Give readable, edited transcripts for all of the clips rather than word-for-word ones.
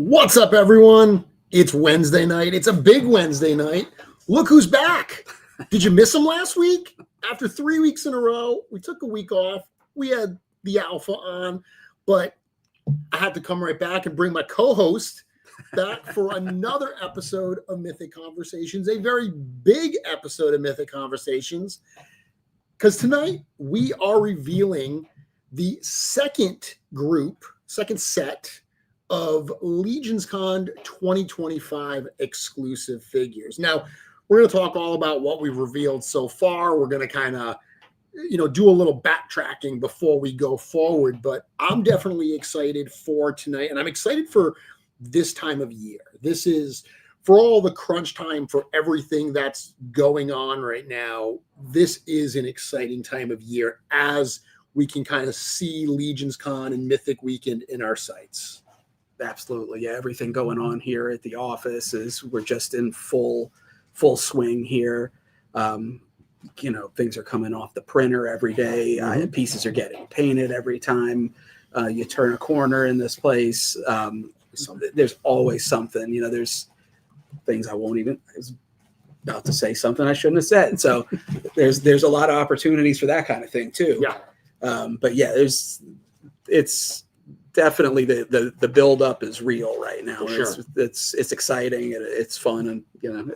What's up, everyone? It's Wednesday night. It's a big Wednesday night. Look who's back. Did you miss him last week? After 3 weeks in a row, we took a week off. We had the Alpha on, but I had to come right back and bring my co-host back for another episode of Mythic Conversations, a very big episode of Mythic Conversations, because tonight we are revealing the second set of LegionsCon 2025 exclusive figures. Now, we're going to talk all about what we've revealed so far. We're going to kind of, do a little backtracking before we go forward, but I'm definitely excited for tonight, and I'm excited for this time of year. This is, for all the crunch time, for everything that's going on right now, this is an exciting time of year as we can kind of see LegionsCon and Mythic Weekend in our sights. Absolutely. Yeah. Everything going on here at the office is we're just in full swing here. Things are coming off the printer every day. Pieces are getting painted every time you turn a corner in this place. There's always something, there's things I was about to say something I shouldn't have said. So there's a lot of opportunities for that kind of thing too. Yeah. But yeah, it's definitely the build up is real right now. Sure. It's exciting and it's fun, and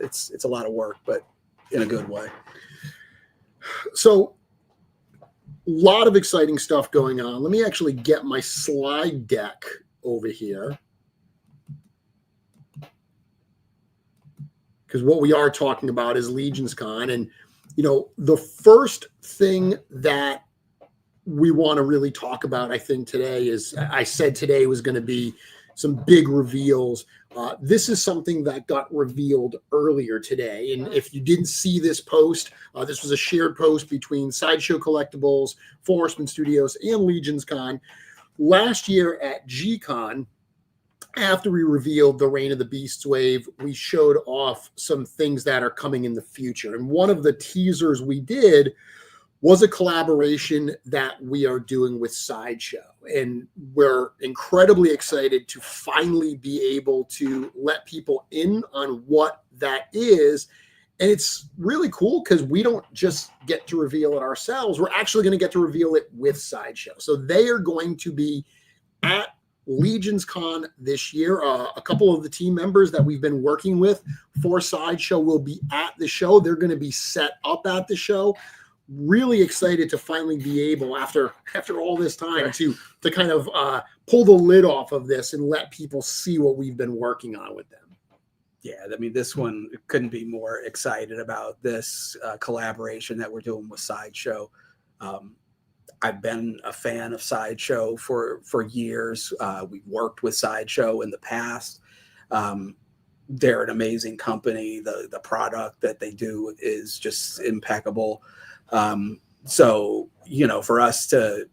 it's a lot of work, but in a good way. So a lot of exciting stuff going on. Let me actually get my slide deck over here, because what we are talking about is LegionsCon, and the first thing that we want to really talk about, I think, today is, I said today was going to be some big reveals. This is something that got revealed earlier today. And if you didn't see this post, this was a shared post between Sideshow Collectibles, Four Horsemen Studios, and LegionsCon. Last year at G-Con, after we revealed the Reign of the Beasts wave, we showed off some things that are coming in the future. And one of the teasers we did was a collaboration that we are doing with Sideshow. And we're incredibly excited to finally be able to let people in on what that is. And it's really cool because we don't just get to reveal it ourselves. We're actually going to get to reveal it with Sideshow. So they are going to be at LegionsCon this year. A couple of the team members that we've been working with for Sideshow will be at the show. They're going to be set up at the show. Really excited to finally be able, after all this time, to kind of pull the lid off of this and let people see what we've been working on with them. Yeah, I mean, this one couldn't be more excited about this collaboration that we're doing with Sideshow. I've been a fan of Sideshow for years. We've worked with Sideshow in the past. They're an amazing company. The product that they do is just impeccable. So, for us to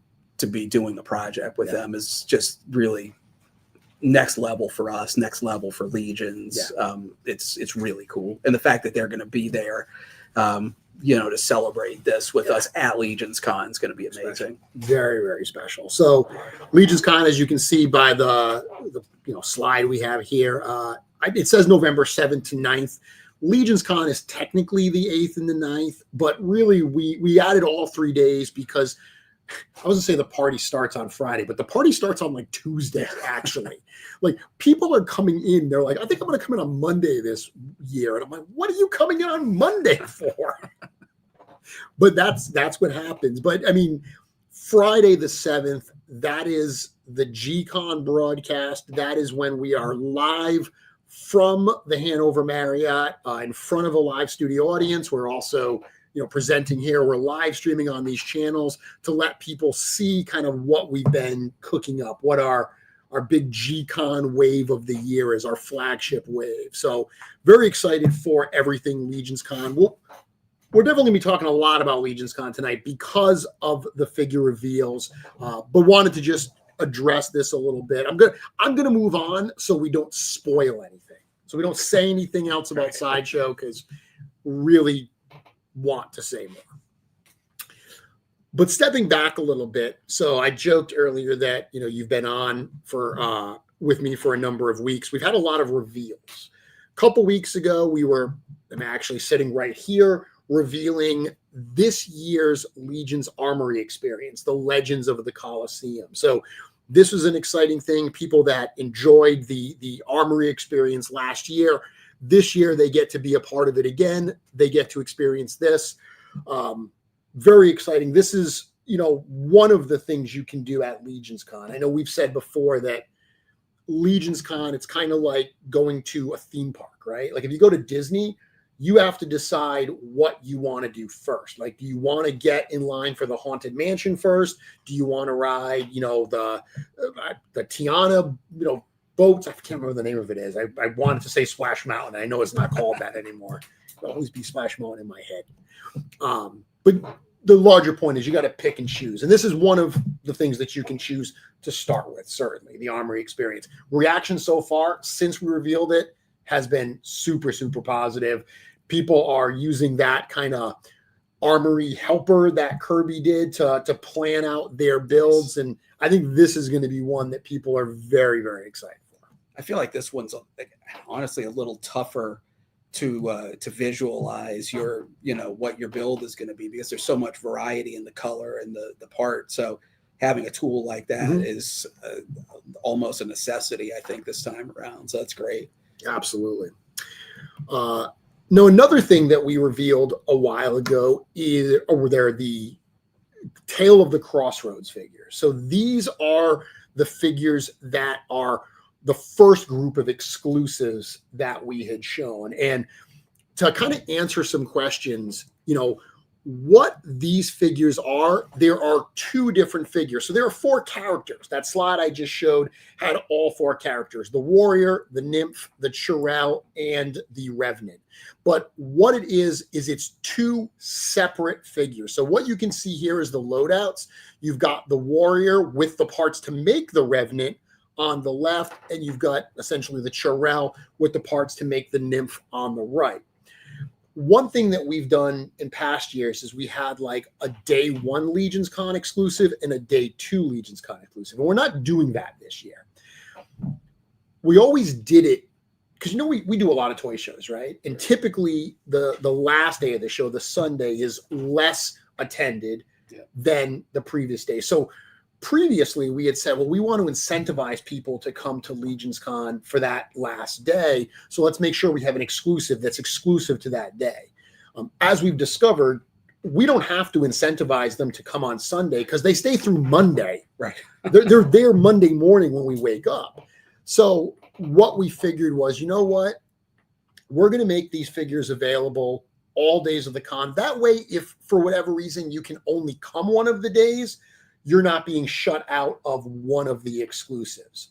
be doing a project with them is just really next level for us, next level for Legions. It's really cool. And the fact that they're going to be there, to celebrate this with us at LegionsCon is going to be amazing. Special. Very, very special. So LegionsCon, as you can see by the slide we have here, it says November 7th to 9th. LegionsCon is technically the 8th and the 9th, but really we added all 3 days because I was going to say the party starts on Friday, but the party starts on like Tuesday, actually. Like, people are coming in. They're like, I think I'm going to come in on Monday this year. And I'm like, what are you coming in on Monday for? But that's what happens. But, I mean, Friday the 7th, that is the G-Con broadcast. That is when we are live from the Hanover Marriott in front of a live studio audience. We're also presenting here. We're live streaming on these channels to let people see kind of what we've been cooking up, what our big G-Con wave of the year as our flagship wave. So very excited for everything LegionsCon. We're definitely going to be talking a lot about LegionsCon tonight because of the figure reveals, but wanted to just address this a little bit. I'm gonna move on so we don't spoil anything, so we don't say anything else about Sideshow, because really want to say more. But stepping back a little bit, so I joked earlier that you've been on for with me for a number of weeks. We've had a lot of reveals. A couple weeks ago, I'm actually sitting right here, revealing this year's Legion's Armory experience, the Legends of the Colosseum. So this was an exciting thing. People that enjoyed the Armory experience last year, this year they get to be a part of it again. They get to experience this. Very exciting. This is, one of the things you can do at LegionsCon. I know we've said before that LegionsCon, it's kind of like going to a theme park, right? Like if you go to Disney, you have to decide what you want to do first. Like, do you want to get in line for the Haunted Mansion first? Do you want to ride, the Tiana, boats? I can't remember the name of it is. I wanted to say Splash Mountain. I know it's not called that anymore. It'll always be Splash Mountain in my head. But the larger point is you got to pick and choose. And this is one of the things that you can choose to start with, certainly, the Armory experience. Reaction so far, since we revealed it, has been super, super positive. People are using that kind of Armory helper that Kirby did to plan out their builds. And I think this is going to be one that people are very, very excited for. I feel like this one's honestly a little tougher to visualize what your build is going to be, because there's so much variety in the color and the part. So having a tool like that is almost a necessity, I think, this time around. So that's great. Absolutely. Now, another thing that we revealed a while ago is the Tale of the Crossroads figures. So these are the figures that are the first group of exclusives that we had shown. And to kind of answer some questions, what these figures are, there are two different figures. So there are 4 characters. That slide I just showed had all 4 characters: the warrior, the nymph, the churel, and the revenant. But what it is it's 2 separate figures. So what you can see here is the loadouts. You've got the warrior with the parts to make the revenant on the left, and you've got essentially the churel with the parts to make the nymph on the right. One thing that we've done in past years is we had like a day 1 LegionsCon exclusive and a day 2 LegionsCon exclusive. And we're not doing that this year. We always did it because, we do a lot of toy shows, right? And typically the last day of the show, the Sunday, is less attended than the previous day. So previously we had said, well, we want to incentivize people to come to LegionsCon for that last day. So let's make sure we have an exclusive that's exclusive to that day. As we've discovered, we don't have to incentivize them to come on Sunday because they stay through Monday. Right. They're there Monday morning when we wake up. So what we figured was, what? We're going to make these figures available all days of the con. That way, if for whatever reason you can only come one of the days, you're not being shut out of one of the exclusives.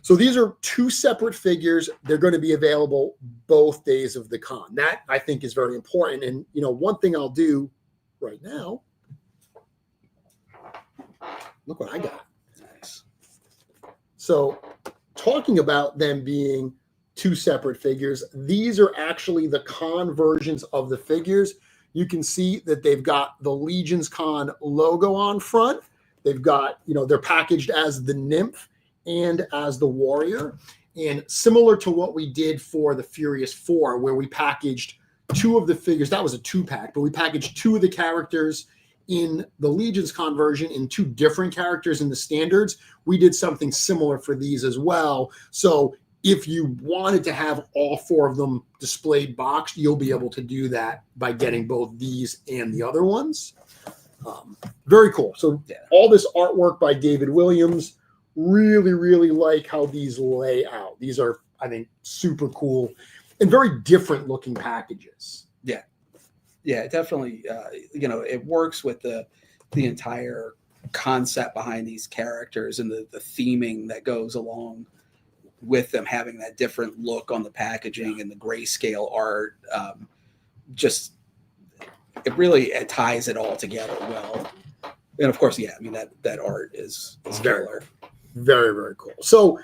So these are 2 separate figures. They're going to be available both days of the con. That, I think, is very important. And, one thing I'll do right now, look what I got. Nice. So talking about them being 2 separate figures, these are actually the con versions of the figures. You can see that they've got the LegionsCon logo on front. They've got, they're packaged as the nymph and as the warrior. And similar to what we did for the Furious 4, where we packaged 2 of the figures, that was a 2-pack, but we packaged 2 of the characters in the LegionsCon version and 2 different characters in the standards. We did something similar for these as well. So if you wanted to have all 4 of them displayed boxed, you'll be able to do that by getting both these and the other ones. Very cool. So all this artwork by David Williams. Really, really like how these lay out. These are, I think, super cool and very different looking packages. Yeah, definitely. It works with the entire concept behind these characters and the theming that goes along with them, having that different look on the packaging and the grayscale art, it ties it all together well. And of course, I mean, that art is killer. Very, very cool. So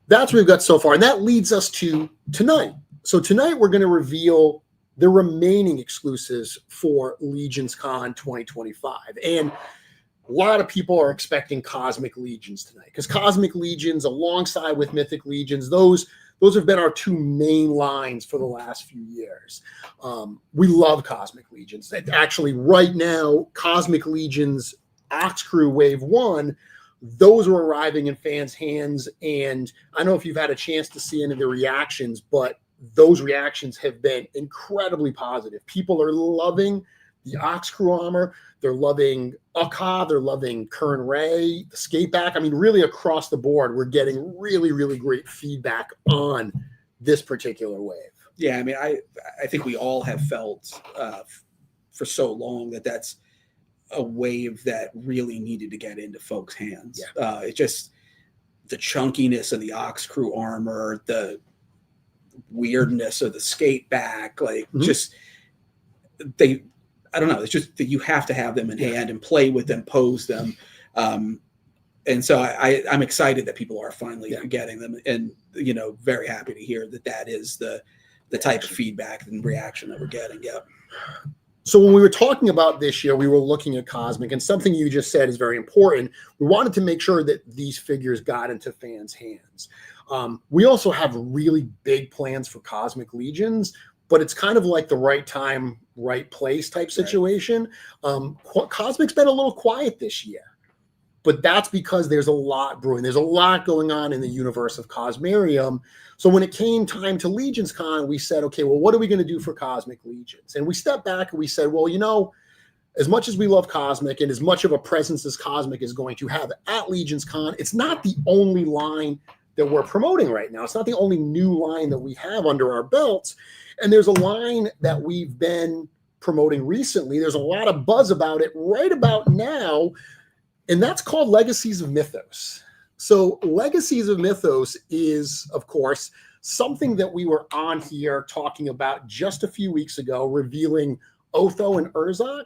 that's what we've got so far. And that leads us to tonight. So tonight we're going to reveal the remaining exclusives for LegionsCon 2025. And a lot of people are expecting Cosmic Legions tonight, because Cosmic Legions, alongside with Mythic Legions, those have been our two main lines for the last few years. We love Cosmic Legions. Actually, right now, Cosmic Legions Ox Crew Wave 1, those are arriving in fans' hands. And I don't know if you've had a chance to see any of the reactions, but those reactions have been incredibly positive. People are loving the Ox Crew armor. They're loving Uka. They're loving Kern Ray, the skate back. I mean, really across the board, we're getting really, really great feedback on this particular wave. Yeah, I mean, I think we all have felt for so long that's a wave that really needed to get into folks' hands. Yeah. It's just the chunkiness of the Ox Crew armor, the weirdness of the skate back, I don't know. It's just that you have to have them in hand and play with them, pose them. And so I'm excited that people are finally getting them, and, very happy to hear that is the type of feedback and reaction that we're getting. Yeah. So when we were talking about this year, we were looking at Cosmic, and something you just said is very important. We wanted to make sure that these figures got into fans' hands. We also have really big plans for Cosmic Legions, but it's kind of like the right time, right place type situation. Right. Cosmic's been a little quiet this year, but that's because there's a lot brewing. There's a lot going on in the universe of Cosmarium. So when it came time to LegionsCon, we said, okay, well, what are we going to do for Cosmic Legions? And we stepped back and we said, well, as much as we love Cosmic and as much of a presence as Cosmic is going to have at LegionsCon, it's not the only line that we're promoting right now. It's not the only new line that we have under our belts. And there's a line that we've been promoting recently. There's a lot of buzz about it right about now, and that's called Legacies of Mythos. So Legacies of Mythos is, of course, something that we were on here talking about just a few weeks ago, revealing Otho and Urzak.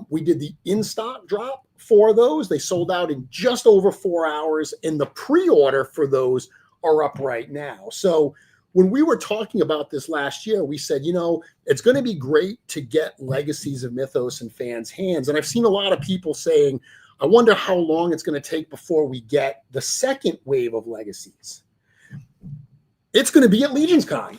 We did the in-stock drop for those. They sold out in just over 4 hours, and the pre-order for those are up right now. So when we were talking about this last year, we said, it's going to be great to get Legacies of Mythos in fans' hands. And I've seen a lot of people saying, I wonder how long it's going to take before we get the second wave of Legacies. It's going to be at LegionsCon,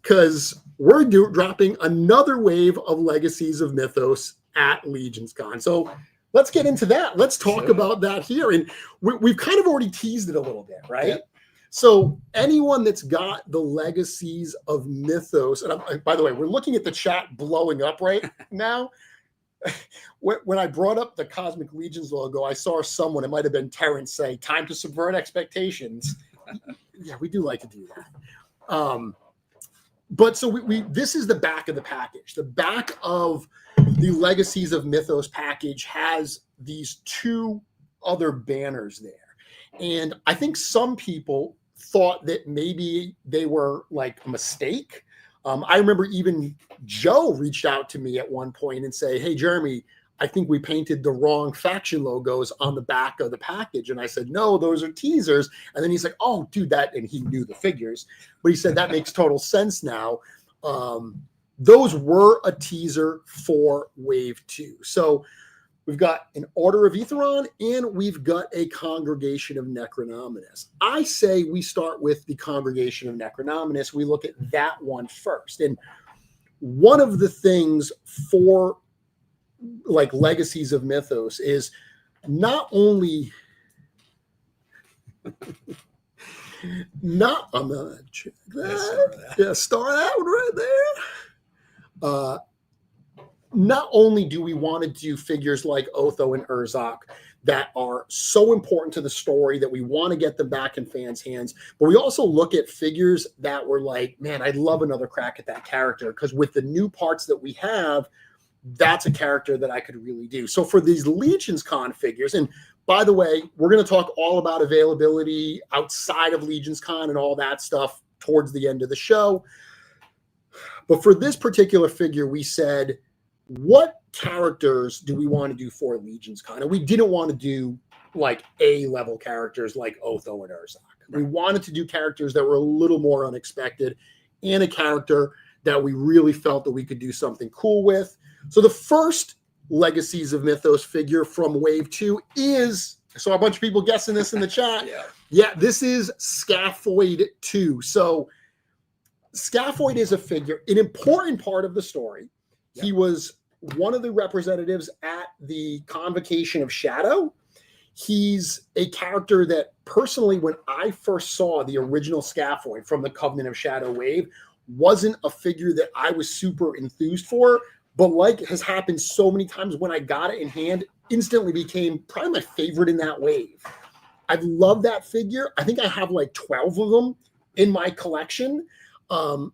because we're dropping another wave of Legacies of Mythos at LegionsCon. So let's get into that. Let's talk about that here. And we've kind of already teased it a little bit, right? Yep. So anyone that's got the Legacies of Mythos, and by the way, we're looking at the chat blowing up right now. When I brought up the Cosmic Legions logo, I saw someone, it might have been Terrence, say, time to subvert expectations. Yeah, we do like to do that. But so this is the back of the package. The back of the Legacies of Mythos package has these two other banners there. And I think some people thought that maybe they were like a mistake. I remember even Joe reached out to me at one point and say, hey, Jeremy, I think we painted the wrong faction logos on the back of the package. And I said, no, those are teasers. And then he's like, oh, dude, and he knew the figures, but he said that makes total sense now. Those were a teaser for Wave 2. So we've got an Order of Aetheron, and we've got a Congregation of Necronominus. I say we start with the Congregation of Necronominus. We look at that one first. And one of the things for like Legacies of Mythos is not only I'm gonna check that. Yeah, star that one right there. Not only do we want to do figures like Otho and Urzak that are so important to the story that we want to get them back in fans' hands, but we also look at figures that were like, man, I'd love another crack at that character, because with the new parts that we have, that's a character that I could really do. So for these LegionsCon figures, and by the way, we're going to talk all about availability outside of LegionsCon and all that stuff towards the end of the show. But for this particular figure, we said, what characters do we want to do for LegionsCon? And we didn't want to do like A-level characters like Otho and Urzak. We wanted to do characters that were a little more unexpected and a character that we really felt that we could do something cool with. So the first Legacies of Mythos figure from Wave 2 is, I saw a bunch of people guessing this in the chat. Yeah, this is Scaphoid 2. So Scaphoid is a figure, an important part of the story. He was one of the representatives at the Convocation of Shadow. He's a character that personally, when I first saw the original Scaphoid from the Covenant of Shadow wave, wasn't a figure that I was super enthused for, but like has happened so many times, when I got it in hand, instantly became probably my favorite in that wave. I love that figure. I think I have like 12 of them in my collection. But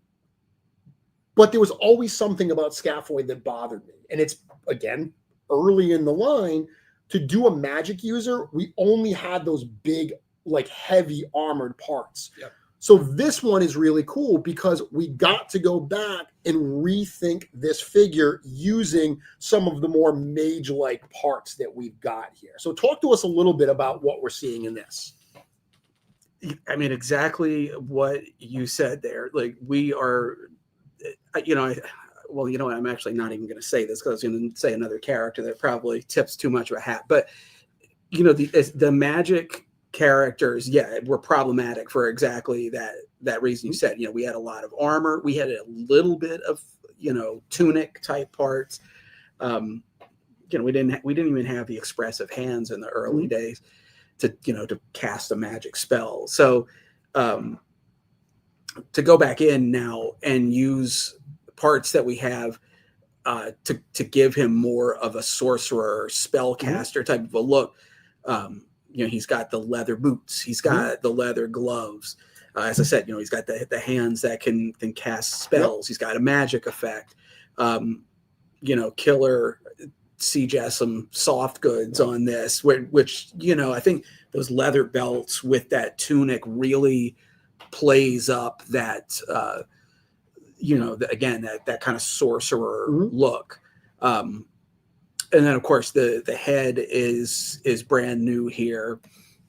there was always something about Scaphoid that bothered me. And it's, again, early in the line, to do a magic user, we only had those big, like heavy armored parts. So this one is really cool because we got to go back and rethink this figure using some of the more mage-like parts that we've got here. So talk to us a little bit about what we're seeing in this. I mean, exactly what you said there. Like, we are, well, you know what? I'm actually not even going to say this because I was going to say another character that probably tips too much of a hat. But, you know, the magic characters, were problematic for exactly that reason you said. You know, we had a lot of armor. We had a little bit of, tunic type parts. We didn't even have the expressive hands in the early days to cast a magic spell. So to go back in now and use parts that we have to give him more of a sorcerer spellcaster type of a look. He's got the leather boots, he's got the leather gloves. As I said, he's got the hands that can cast spells. He's got a magic effect. Killer CJSM soft goods on this, which I think those leather belts with that tunic really plays up that that kind of sorcerer look. And then of course the head is brand new here.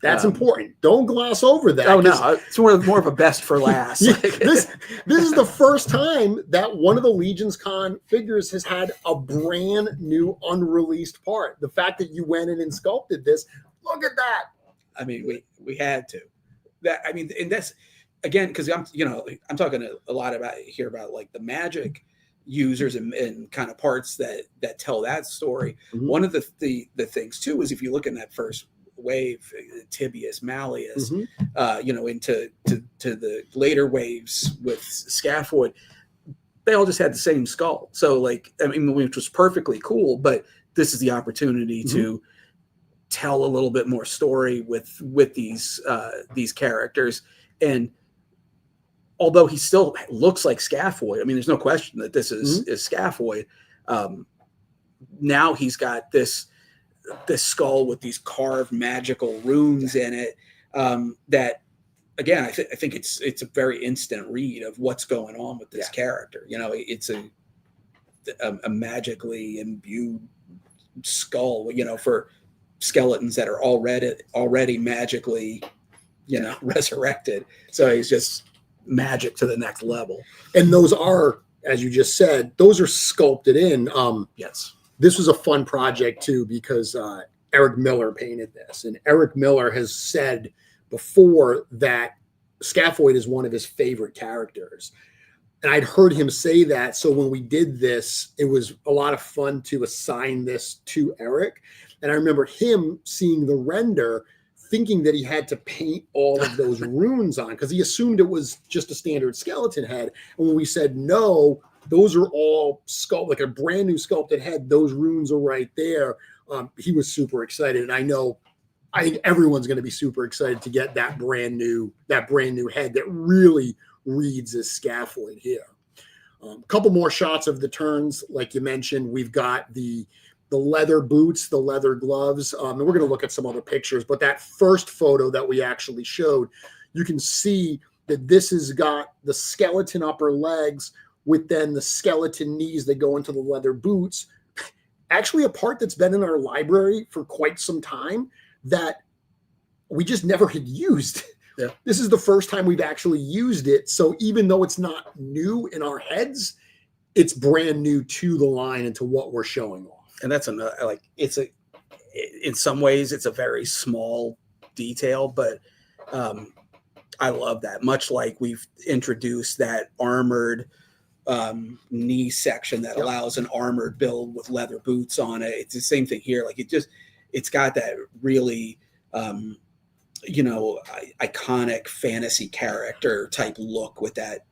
That's important. Don't gloss over that. Oh no, it's more of a best for last. This is the first time that one of the LegionsCon figures has had a brand new unreleased part. The fact that you went in and sculpted this, look at that. I mean, we had to. And that's again because I'm talking a lot about like the magic users and kind of parts that tell that story. One of the things too is if you look in that first wave, Tibius, Malleus, into the later waves with Scaphoid, they all just had the same skull. So which was perfectly cool, but this is the opportunity to tell a little bit more story with these characters. And although he still looks like Scaphoid, I mean, there's no question that this is Scaphoid. Now he's got this skull with these carved magical runes in it. That again, I think it's a very instant read of what's going on with this character. It's a magically imbued skull. For skeletons that are already magically, resurrected. So he's just magic to the next level. And those are, as you just said, those are sculpted in. Yes. This was a fun project too because Eric Miller painted this, and Eric Miller has said before that Scaphoid is one of his favorite characters, and I'd heard him say that. So when we did this, it was a lot of fun to assign this to Eric, and I remember him seeing the render, thinking that he had to paint all of those runes on because he assumed it was just a standard skeleton head, and when we said no, those are all like a brand new sculpted head. Those runes are right there. He was super excited. And I think everyone's going to be super excited to get that brand new head that really reads as Scaphoid here. Couple more shots of the turns, like you mentioned. We've got the leather boots, the leather gloves, and we're going to look at some other pictures. But that first photo that we actually showed, you can see that this has got the skeleton upper legs with then the skeleton knees that go into the leather boots. Actually, a part that's been in our library for quite some time that we just never had used. Yeah. This is the first time we've actually used it. So even though it's not new in our heads, it's brand new to the line and to what we're showing off. And that's another, like, in some ways it's a very small detail, but I love that. Much like we've introduced that armored knee section that allows an armored build with leather boots on it. It's the same thing here. Like it's got that really, iconic fantasy character type look with that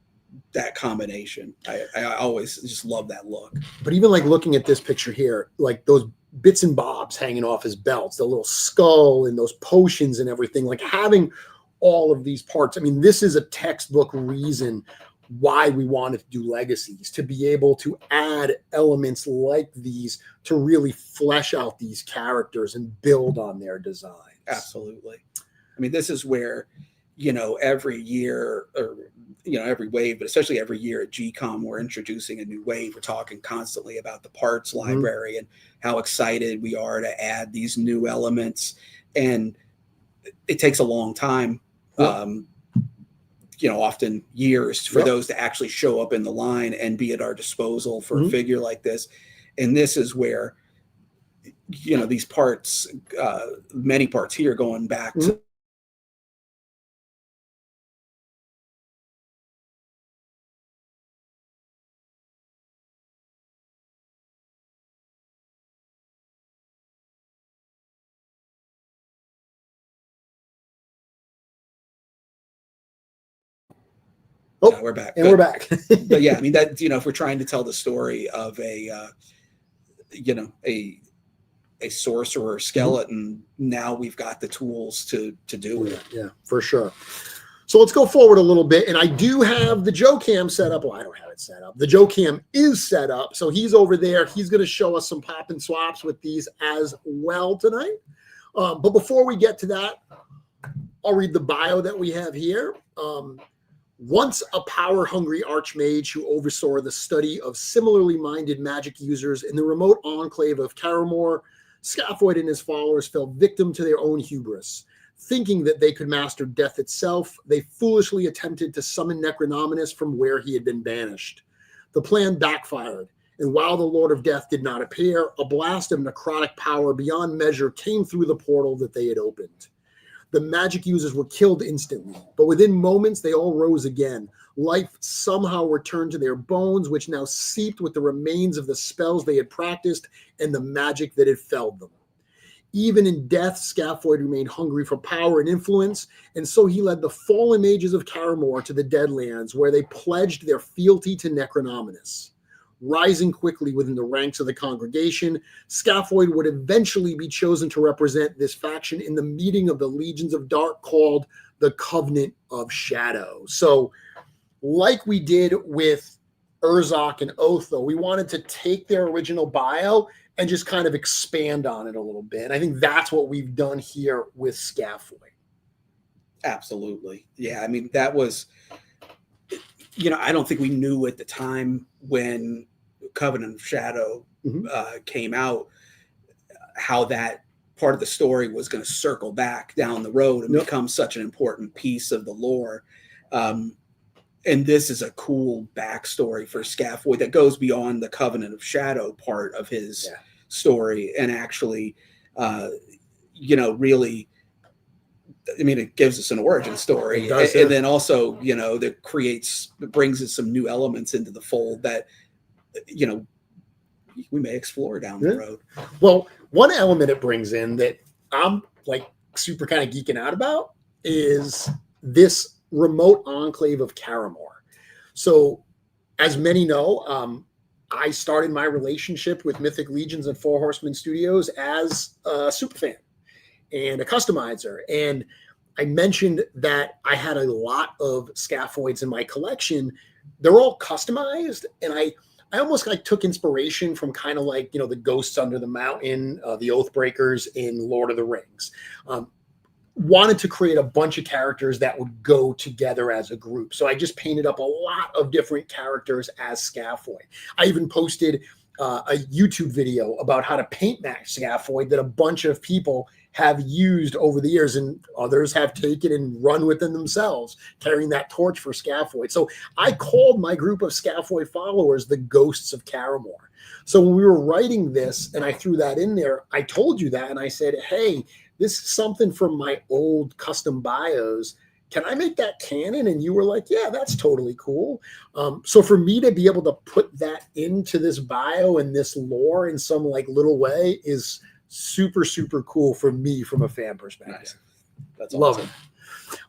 combination. I always just love that look. But even like looking at this picture here, like those bits and bobs hanging off his belts, the little skull and those potions and everything, like having all of these parts. I mean, this is a textbook reason why we wanted to do legacies, to be able to add elements like these to really flesh out these characters and build on their designs. Absolutely. I mean, this is where, every year, or, every wave, but especially every year at GCOM, we're introducing a new wave. We're talking constantly about the parts library and how excited we are to add these new elements. And it takes a long time, often years for those to actually show up in the line and be at our disposal for a figure like this. And this is where, these parts, many parts here going back to we're back. And we're back. But yeah, I mean, that, if we're trying to tell the story of a sorcerer skeleton, now we've got the tools to do it. Yeah, for sure. So let's go forward a little bit. And I do have the Joe Cam set up. Well, I don't have it set up. The Joe Cam is set up. So he's over there. He's going to show us some pop and swaps with these as well tonight. But before we get to that, I'll read the bio that we have here. Once a power-hungry archmage who oversaw the study of similarly minded magic users in the remote enclave of Caramore, Scaphoid and his followers fell victim to their own hubris. Thinking that they could master death itself, they foolishly attempted to summon Necronominus from where he had been banished. The plan backfired, and while the Lord of Death did not appear, a blast of necrotic power beyond measure came through the portal that they had opened. The magic users were killed instantly, but within moments they all rose again. Life somehow returned to their bones, which now seeped with the remains of the spells they had practiced and the magic that had felled them. Even in death, Scaphoid remained hungry for power and influence, and so he led the fallen mages of Caramore to the Deadlands, where they pledged their fealty to Necronominus. Rising quickly within the ranks of the congregation, Scaphoid would eventually be chosen to represent this faction in the meeting of the Legions of Dark called the Covenant of Shadow. So, like we did with Urzok and Otho, we wanted to take their original bio and just kind of expand on it a little bit. And I think that's what we've done here with Scaphoid. Absolutely. Yeah, I mean, that was, I don't think we knew at the time when Covenant of Shadow came out how that part of the story was going to circle back down the road and become such an important piece of the lore. And this is a cool backstory for Scaphoid that goes beyond the Covenant of Shadow part of his story and actually, really, I mean, it gives us an origin story, and then also, that brings us some new elements into the fold that, we may explore down the road. Well, one element it brings in that I'm like super kind of geeking out about is this remote enclave of Caramore. So, as many know, I started my relationship with Mythic Legions and Four Horsemen Studios as a superfan and a customizer. And I mentioned that I had a lot of Scaphoids in my collection. They're all customized, and I almost like took inspiration from kind of like, the ghosts under the mountain, the Oathbreakers in Lord of the Rings. Wanted to create a bunch of characters that would go together as a group. So I just painted up a lot of different characters as Scaphoid. I even posted a YouTube video about how to paint that Scaphoid that a bunch of people have used over the years, and others have taken and run with them themselves, carrying that torch for Scaphoid. So I called my group of Scaphoid followers the Ghosts of Caramore. So when we were writing this and I threw that in there, I told you that, and I said, hey, this is something from my old custom bios. Can I make that canon? And you were like, yeah, that's totally cool. So for me to be able to put that into this bio and this lore in some like little way is super, super cool for me from a fan perspective. Nice. That's awesome.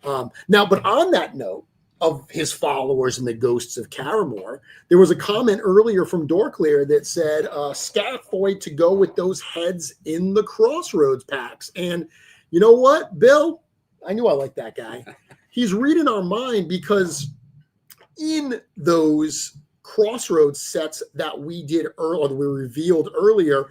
Love it. Now, but on that note of his followers and the Ghosts of Caramore, there was a comment earlier from Dorklear that said Scaphoid to go with those heads in the Crossroads packs. And you know what, Bill? I knew I liked that guy. He's reading our mind, because in those Crossroads sets that we did earlier, that we revealed earlier,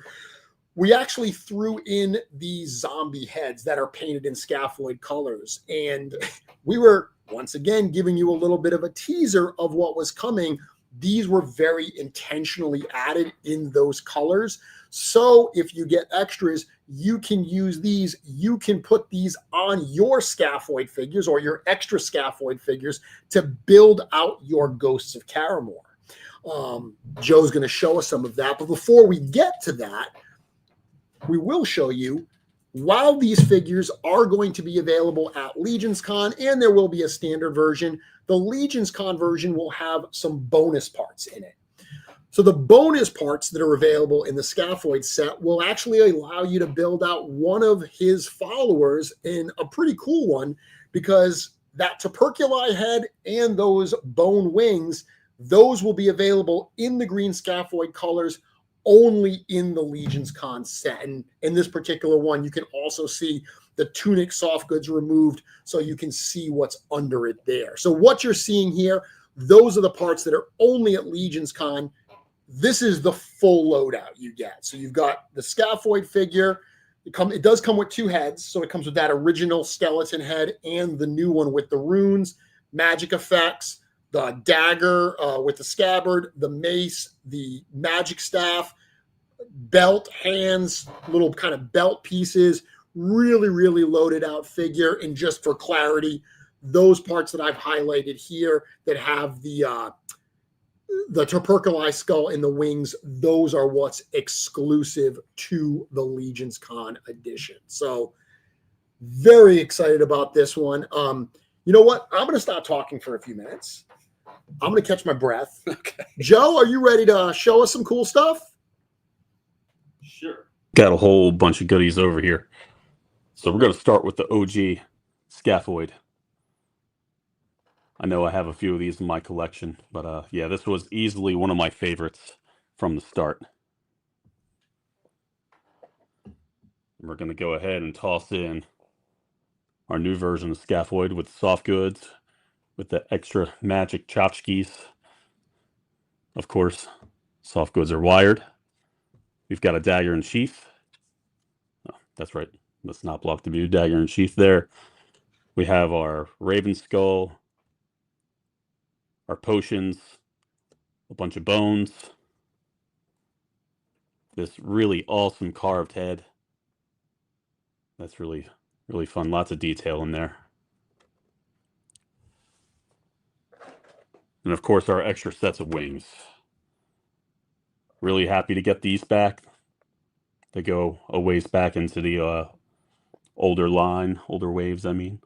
we actually threw in these zombie heads that are painted in Scaphoid colors. And we were, once again, giving you a little bit of a teaser of what was coming. These were very intentionally added in those colors. So if you get extras, you can use these. You can put these on your Scaphoid figures or your extra Scaphoid figures to build out your Ghosts of Caramore. Joe's going to show us some of that. But before we get to that, we will show you, while these figures are going to be available at LegionsCon, and there will be a standard version, the LegionsCon version will have some bonus parts in it. So the bonus parts that are available in the Scaphoid set will actually allow you to build out one of his followers, in a pretty cool one, because that Tuperculi head and those bone wings, those will be available in the green Scaphoid colors only in the LegionsCon set. And in this particular one, you can also see the tunic soft goods removed, so you can see what's under it there. So what you're seeing here, those are the parts that are only at LegionsCon. This is the full loadout you get. So you've got the Scaphoid figure. It does come with two heads. So it comes with that original skeleton head and the new one with the runes, magic effects, the dagger with the scabbard, the mace, the magic staff, belt, hands, little kind of belt pieces. Really, really loaded out figure. And just for clarity, those parts that I've highlighted here that have the Tuperculi skull and the wings, those are what's exclusive to the LegionsCon edition. So very excited about this one. You know what? I'm going to stop talking for a few minutes. I'm going to catch my breath. Okay. Joe, are you ready to show us some cool stuff? Sure. Got a whole bunch of goodies over here. So we're going to start with the OG Scaphoid. I know I have a few of these in my collection, but yeah, this was easily one of my favorites from the start. We're going to go ahead and toss in our new version of Scaphoid with soft goods, with the extra magic tchotchkes. Of course, soft goods are wired. We've got a dagger and sheath. Oh, that's right. Let's not block the view. Dagger and sheath there. We have our raven skull, our potions, a bunch of bones, this really awesome carved head. That's really, really fun. Lots of detail in there. And of course, our extra sets of wings. Really happy to get these back. They go a ways back into the older waves, I mean.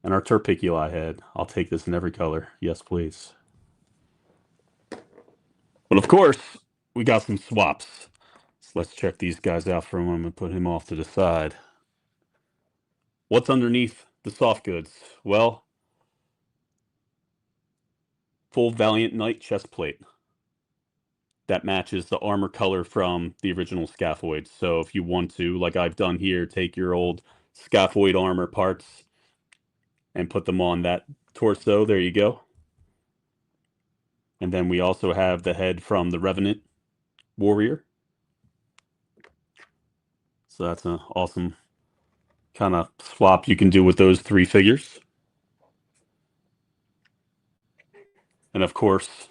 And our Tuperculi head. I'll take this in every color. Yes, please. But of course, we got some swaps. So let's check these guys out for a moment and put him off to the side. What's underneath the soft goods? Well, full Valiant Knight chest plate. That matches the armor color from the original Scaphoid. So if you want to, like I've done here, take your old Scaphoid armor parts, and put them on that torso. There you go. And then we also have the head from the Revenant Warrior. So that's an awesome kind of swap you can do with those 3 figures. And of course,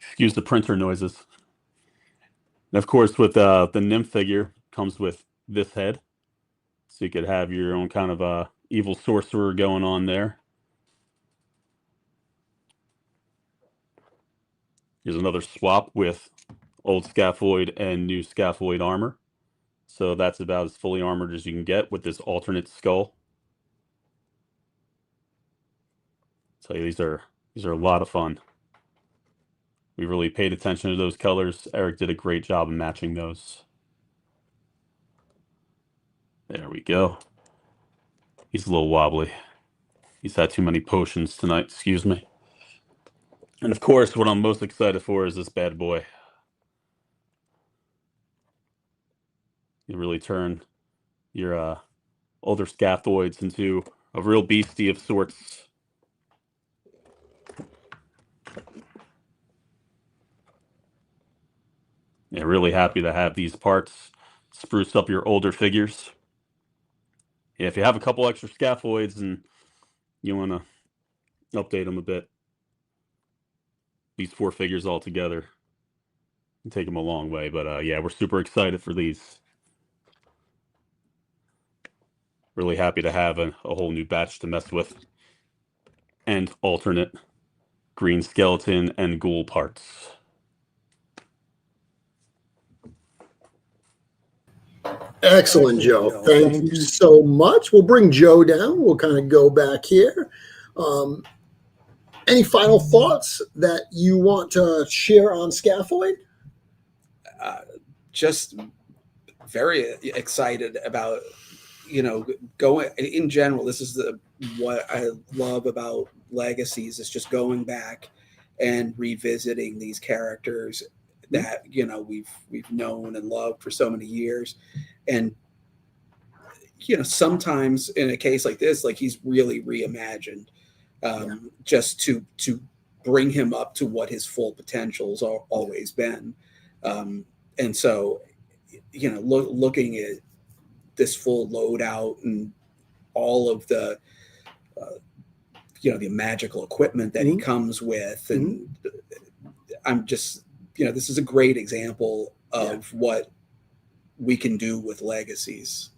excuse the printer noises. And of course, with the nymph figure comes with this head. So you could have your own kind of evil sorcerer going on there. Here's another swap with old Scaphoid and new Scaphoid armor. So that's about as fully armored as you can get with this alternate skull. Tell you, these are a lot of fun. We really paid attention to those colors. Eric did a great job of matching those. There we go. He's a little wobbly. He's had too many potions tonight, excuse me. And of course, what I'm most excited for is this bad boy. You really turn your older Scaphoids into a real beastie of sorts. Yeah, really happy to have these parts spruce up your older figures. Yeah, if you have a couple extra Scaphoids and you want to update them a bit, these 4 figures all together can take them a long way. But yeah, we're super excited for these. Really happy to have a whole new batch to mess with. And alternate green skeleton and ghoul parts. Excellent, Joe. Thank you so much. We'll bring Joe down. We'll kind of go back here. Any final thoughts that you want to share on Scaphoid? Just very excited about, going in general. This is what I love about Legacies, is just going back and revisiting these characters that we've known and loved for so many years. And sometimes in a case like this, like, he's really reimagined, just to bring him up to what his full potential's always been. And so, looking at this full loadout and all of the the magical equipment that he comes with, and I'm just, this is a great example of what we can do with Legacies.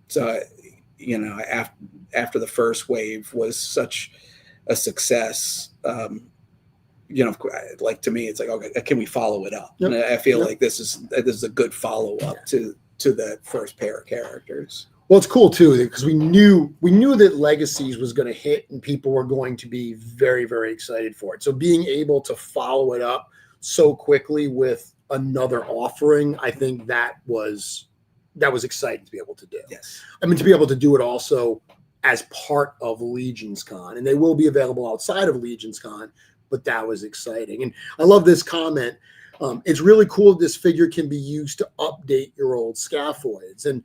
So, after the first wave was such a success, like, to me, it's like, okay, can we follow it up? Yep. And I feel like this is a good follow up to that first pair of characters. Well, it's cool too, because we knew that Legacies was going to hit and people were going to be very, very excited for it. So being able to follow it up so quickly with another offering, I think that was exciting to be able to do. Yes. I mean, to be able to do it also as part of LegionsCon, and they will be available outside of LegionsCon, but that was exciting. And I love this comment. It's really cool this figure can be used to update your old Scaphoids. And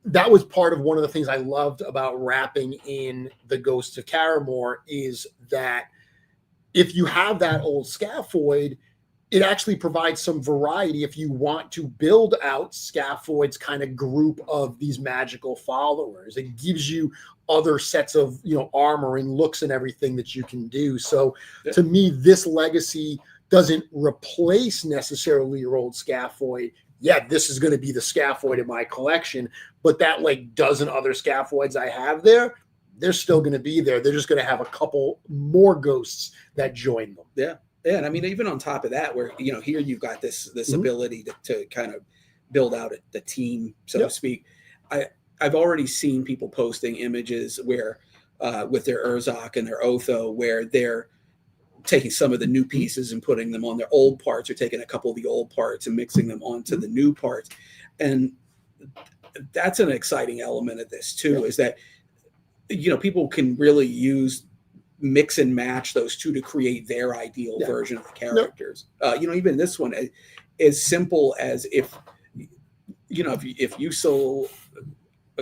that was part of one of the things I loved about wrapping in the Ghosts of Karamor, is that if you have that old Scaphoid, it actually provides some variety if you want to build out Scaphoid's kind of group of these magical followers. It gives you other sets of, armor and looks and everything that you can do. So to me, this Legacy doesn't replace necessarily your old Scaphoid. Yeah, this is going to be the Scaphoid in my collection, but that like dozen other Scaphoids I have there, they're still going to be there. They're just going to have a couple more ghosts that join them. Yeah. Yeah. And I mean, even on top of that, where, here you've got this ability to kind of build out the team, so to speak. I've already seen people posting images where with their Urzok and their Otho, where they're taking some of the new pieces and putting them on their old parts, or taking a couple of the old parts and mixing them onto the new parts. And that's an exciting element of this too, is that, people can really mix and match those two to create their ideal version of the characters. Even this one, as simple as if you sold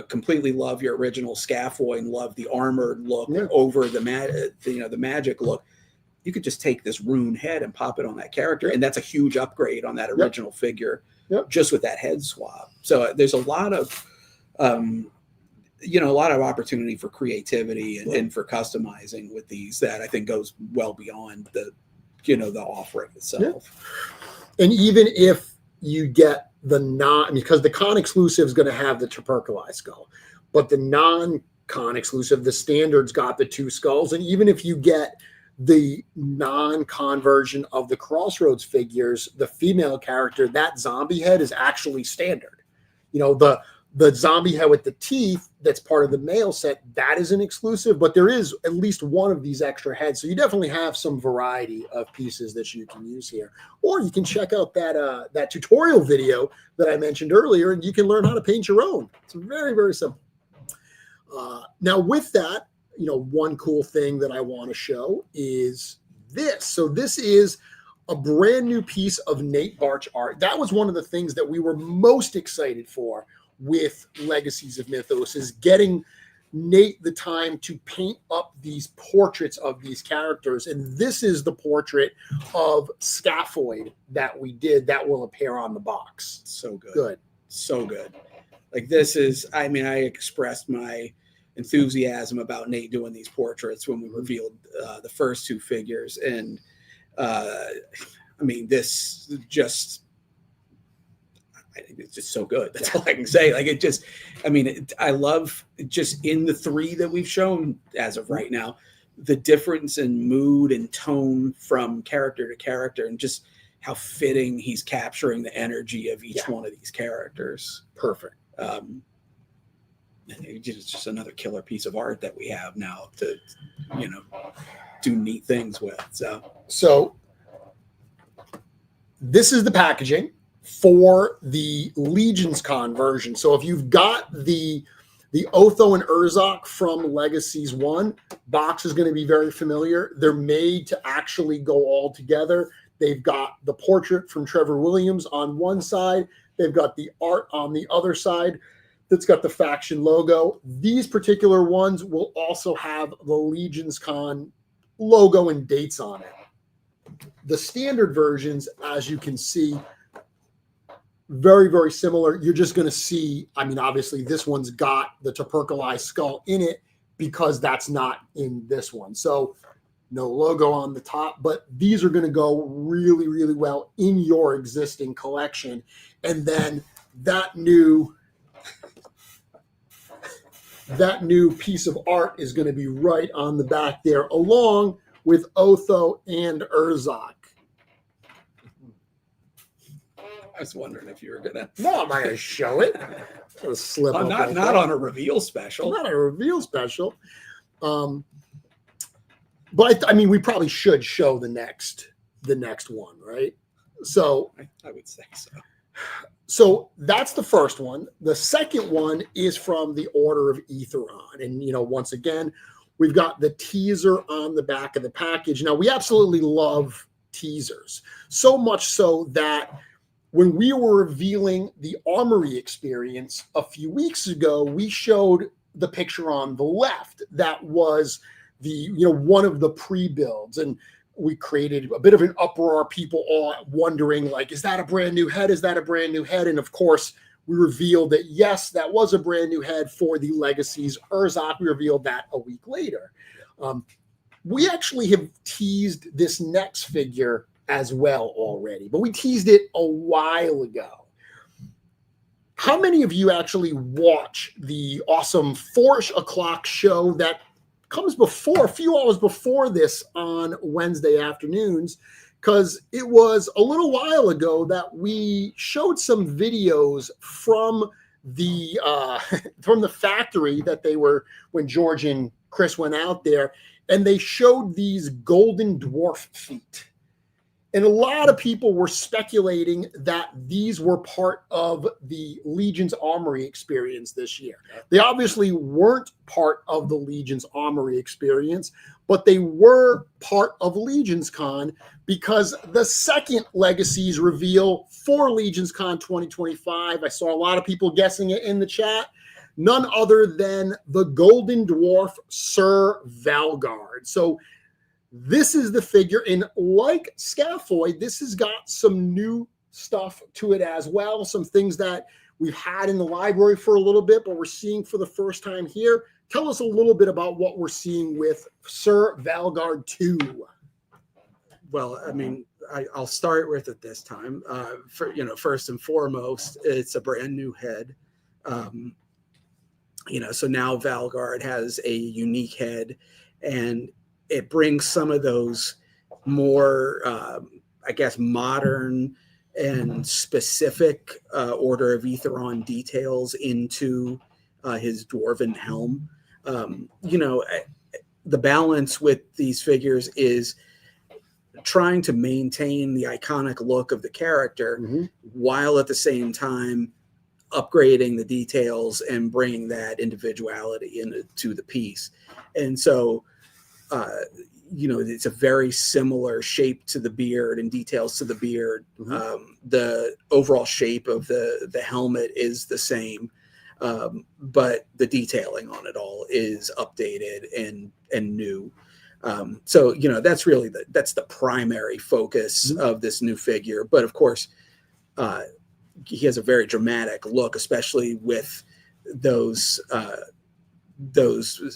completely love your original Scaphoid and love the armored look Yeah. over the the magic look, you could just take this rune head and pop it on that character, and that's a huge upgrade on that original figure, just with that head swap. So there's a lot of a lot of opportunity for creativity and for customizing with these that I think goes well beyond the offering itself. Yeah. And even if you get because the con exclusive is going to have the tuberculized skull, but the non-con exclusive, the standard's got the 2 skulls. And even if you get the non-con version of the Crossroads figures, the female character, that zombie head is actually standard. The zombie head with the teeth that's part of the male set, that is an exclusive, but there is at least one of these extra heads. So you definitely have some variety of pieces that you can use here. Or you can check out that tutorial video that I mentioned earlier, and you can learn how to paint your own. It's very, very simple. Now with that, one cool thing that I want to show is this. So this is a brand new piece of Nate Barch art. That was one of the things that we were most excited for with Legacies of Mythos, is getting Nate the time to paint up these portraits of these characters. And this is the portrait of Scaphoid that we did that will appear on the box. So good. Good. So good. Like this is, I expressed my enthusiasm about Nate doing these portraits when we revealed the first 2 figures. And this just, it's just so good. That's all I can say. Like it just, I love just in the 3 that we've shown as of right now, the difference in mood and tone from character to character, and just how fitting he's capturing the energy of each one of these characters. Perfect. It's just another killer piece of art that we have now to, do neat things with. So this is the packaging for the LegionsCon version. So if you've got the Otho and Urzok from Legacies 1, box is going to be very familiar. They're made to actually go all together. They've got the portrait from Trevor Williams on one side. They've got the art on the other side that's got the faction logo. These particular ones will also have the LegionsCon logo and dates on it. The standard versions, as you can see, very, very similar. You're just going to see, obviously this one's got the tuberculized skull in it because that's not in this one. So no logo on the top, but these are going to go really, really well in your existing collection. And then that new piece of art is going to be right on the back there, along with Otho and Urzok. I was wondering if you were gonna. No, I'm not gonna show it. Slip up not on a reveal special. Not a reveal special. But we probably should show the next one, right? So I would say so. So that's the first one. The second one is from the Order of Aetheron, and once again, we've got the teaser on the back of the package. Now, we absolutely love teasers, so much so that when we were revealing the Armory experience a few weeks ago, we showed the picture on the left that was the one of the pre-builds, and we created a bit of an uproar, people all wondering, like, is that a brand new head? Is that a brand new head? And of course, we revealed that, yes, that was a brand new head for the Legacies Urzok. We revealed that a week later. We actually have teased this next figure as well already, but we teased it a while ago. How many of you actually watch the awesome 4 o'clock show that comes before, a few hours before this on Wednesday afternoons? Because it was a little while ago that we showed some videos from the factory that they were, when George and Chris went out there, and they showed these golden dwarf feet. And a lot of people were speculating that these were part of the Legion's Armory experience this year. They obviously weren't part of the Legion's Armory experience, but they were part of LegionsCon, because the second Legacies reveal for LegionsCon 2025, I saw a lot of people guessing it in the chat, none other than the Golden Dwarf Sir Valgard. So this is the figure, and like Scaphoid, this has got some new stuff to it as well, some things that we've had in the library for a little bit, but we're seeing for the first time here. Tell us a little bit about what we're seeing with Sir Valgard 2. Well, I mean, I'll start with it this time. First and foremost, it's a brand new head. So now Valgard has a unique head, and it brings some of those more, modern and specific Order of Aetheron details into his dwarven helm. The balance with these figures is trying to maintain the iconic look of the character while at the same time upgrading the details and bringing that individuality into the piece. And so, it's a very similar shape to the beard and details to the beard. The overall shape of the helmet is the same, but the detailing on it all is updated and new. That's really that's the primary focus of this new figure. But of course, he has a very dramatic look, especially with those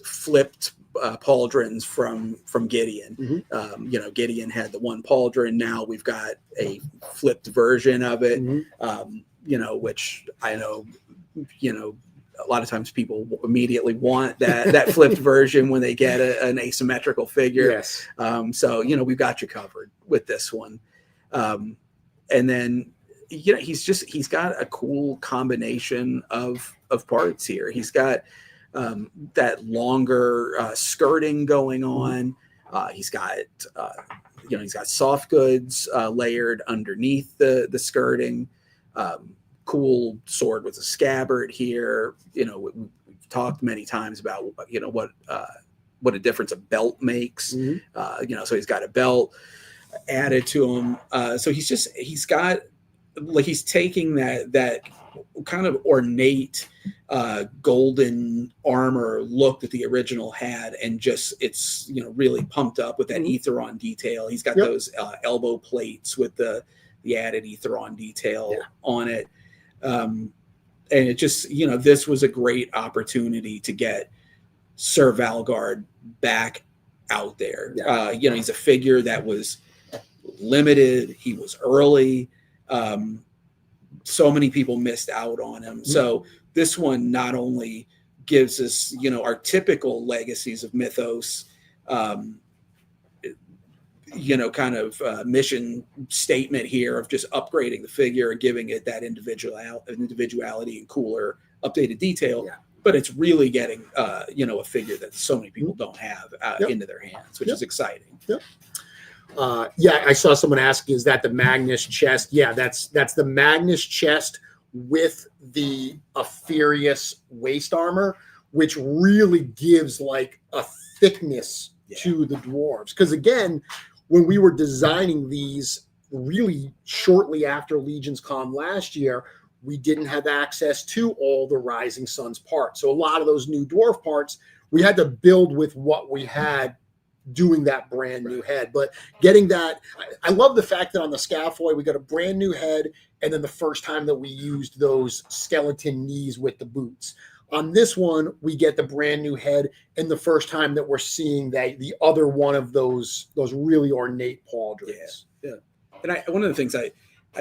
flipped pauldrons from Gideon. Gideon had the one pauldron. Now we've got a flipped version of it, which I know, a lot of times people immedially want that flipped version when they get an asymmetrical figure. Yes. We've got you covered with this one. And then, he's got a cool combination of parts here. He's got that longer skirting going on. He's got soft goods layered underneath the skirting. Cool sword with a scabbard here. We've talked many times about what a difference a belt makes. So he's got a belt added to him. So he's got, like, he's taking that kind of ornate golden armor look that the original had, and it's really pumped up with that Aetheron detail. He's got those elbow plates with the added Aetheron detail on it. And it just, this was a great opportunity to get Sir Valgard back out there. He's a figure that was limited. He was early. So many people missed out on him. So this one not only gives us, our typical legacies of Mythos, mission statement here of just upgrading the figure and giving it that individuality and cooler updated detail. But it's really getting, a figure that so many people don't have into their hands, which is exciting. I saw someone asking, is that the Magnus chest? Yeah, that's the Magnus chest with the Aetherius waist armor, which really gives like a thickness to the dwarves. Because again, when we were designing these really shortly after LegionsCon last year, we didn't have access to all the Rising Suns parts. So a lot of those new dwarf parts, we had to build with what we had doing that brand new head. But getting that, I love the fact that on the Scaphoid, we got a brand new head, and then the first time that we used those skeleton knees with the boots. On this one, we get the brand new head, and the first time that we're seeing the other one of those really ornate pauldrons. And one of the things I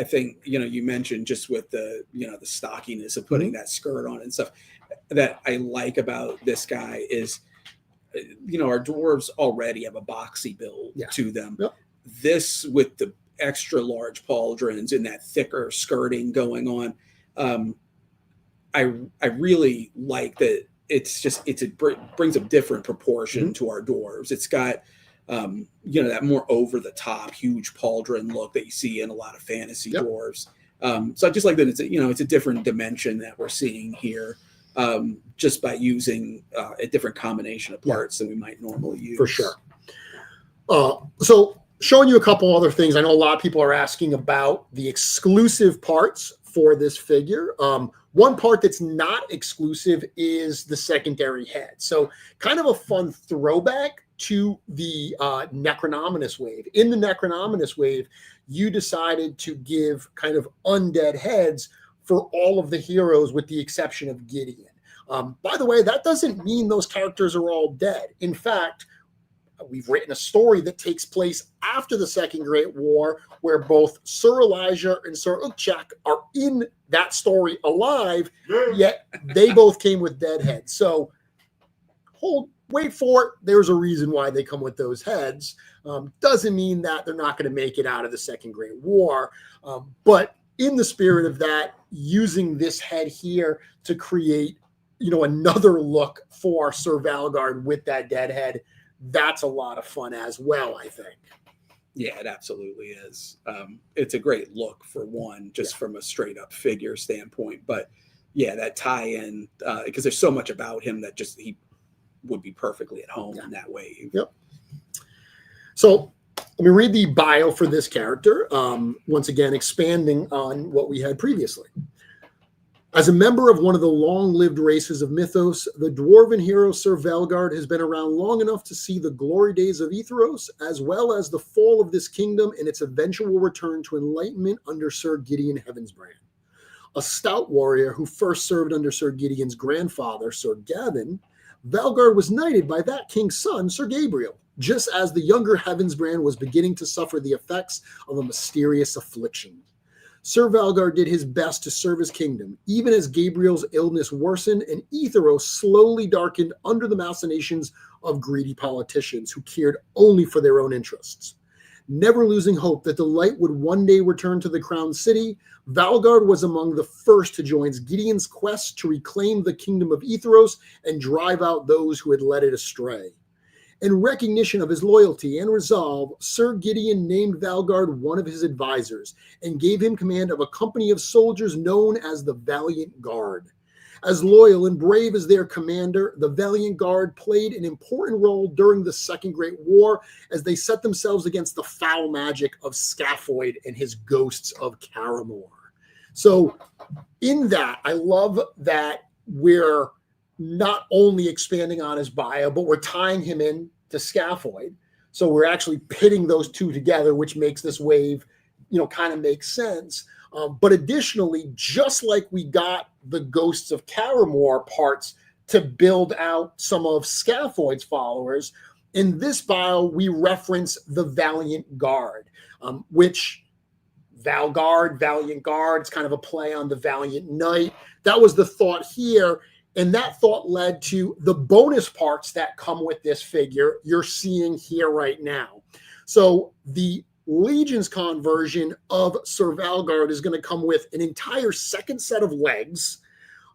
think, you mentioned just with the, the stockiness of putting that skirt on and stuff that I like about this guy is, our dwarves already have a boxy build to them. This with the extra large pauldrons and that thicker skirting going on. I really like that. It brings a different proportion to our dwarves. It's got, that more over the top, huge pauldron look that you see in a lot of fantasy dwarves. So I just like that it's a different dimension that we're seeing here, just by using a different combination of parts than we might normally use. For sure. So showing you a couple other things. I know a lot of people are asking about the exclusive parts for this figure. One part that's not exclusive is the secondary head. So kind of a fun throwback to the Necronominus wave. In the Necronominus wave, you decided to give kind of undead heads for all of the heroes with the exception of Gideon. By the way, that doesn't mean those characters are all dead. In fact, we've written a story that takes place after the Second Great War where both Sir Elijah and Sir Ukchak are in that story alive, yet they both came with dead heads. So wait for it. There's a reason why they come with those heads. Doesn't mean that they're not going to make it out of the Second Great War. But in the spirit of that, using this head here to create, another look for Sir Valgard with that dead head, that's a lot of fun as well, I think. Yeah, it absolutely is. It's a great look for one, just from a straight up figure standpoint. But yeah, that tie-in, because there's so much about him that just he would be perfectly at home in that way. Yep. So let me read the bio for this character. Once again, expanding on what we had previously. As a member of one of the long-lived races of mythos, the dwarven hero Sir Valgard has been around long enough to see the glory days of Etheros, as well as the fall of this kingdom and its eventual return to enlightenment under Sir Gideon Heavensbrand. A stout warrior who first served under Sir Gideon's grandfather, Sir Gavin, Valgard was knighted by that king's son, Sir Gabriel, just as the younger Heavensbrand was beginning to suffer the effects of a mysterious affliction. Sir Valgard did his best to serve his kingdom, even as Gabriel's illness worsened and Etheros slowly darkened under the machinations of greedy politicians who cared only for their own interests. Never losing hope that the light would one day return to the crown city, Valgard was among the first to join Gideon's quest to reclaim the kingdom of Etheros and drive out those who had led it astray. In recognition of his loyalty and resolve, Sir Gideon named Valgard one of his advisors and gave him command of a company of soldiers known as the Valiant Guard. As loyal and brave as their commander, the Valiant Guard played an important role during the Second Great War as they set themselves against the foul magic of Scaphoid and his ghosts of Caramor. So in that, I love that we're not only expanding on his bio, but we're tying him in to Scaphoid. So we're actually pitting those two together, which makes this wave, kind of make sense. But additionally, just like we got the Ghosts of Caramor parts to build out some of Scaphoid's followers, in this bio, we reference the Valiant Guard, which Valgard, Valiant Guard, it's kind of a play on the Valiant Knight. That was the thought here. And that thought led to the bonus parts that come with this figure you're seeing here right now. So the LegionsCon version of Sir Valgard is going to come with an entire second set of legs,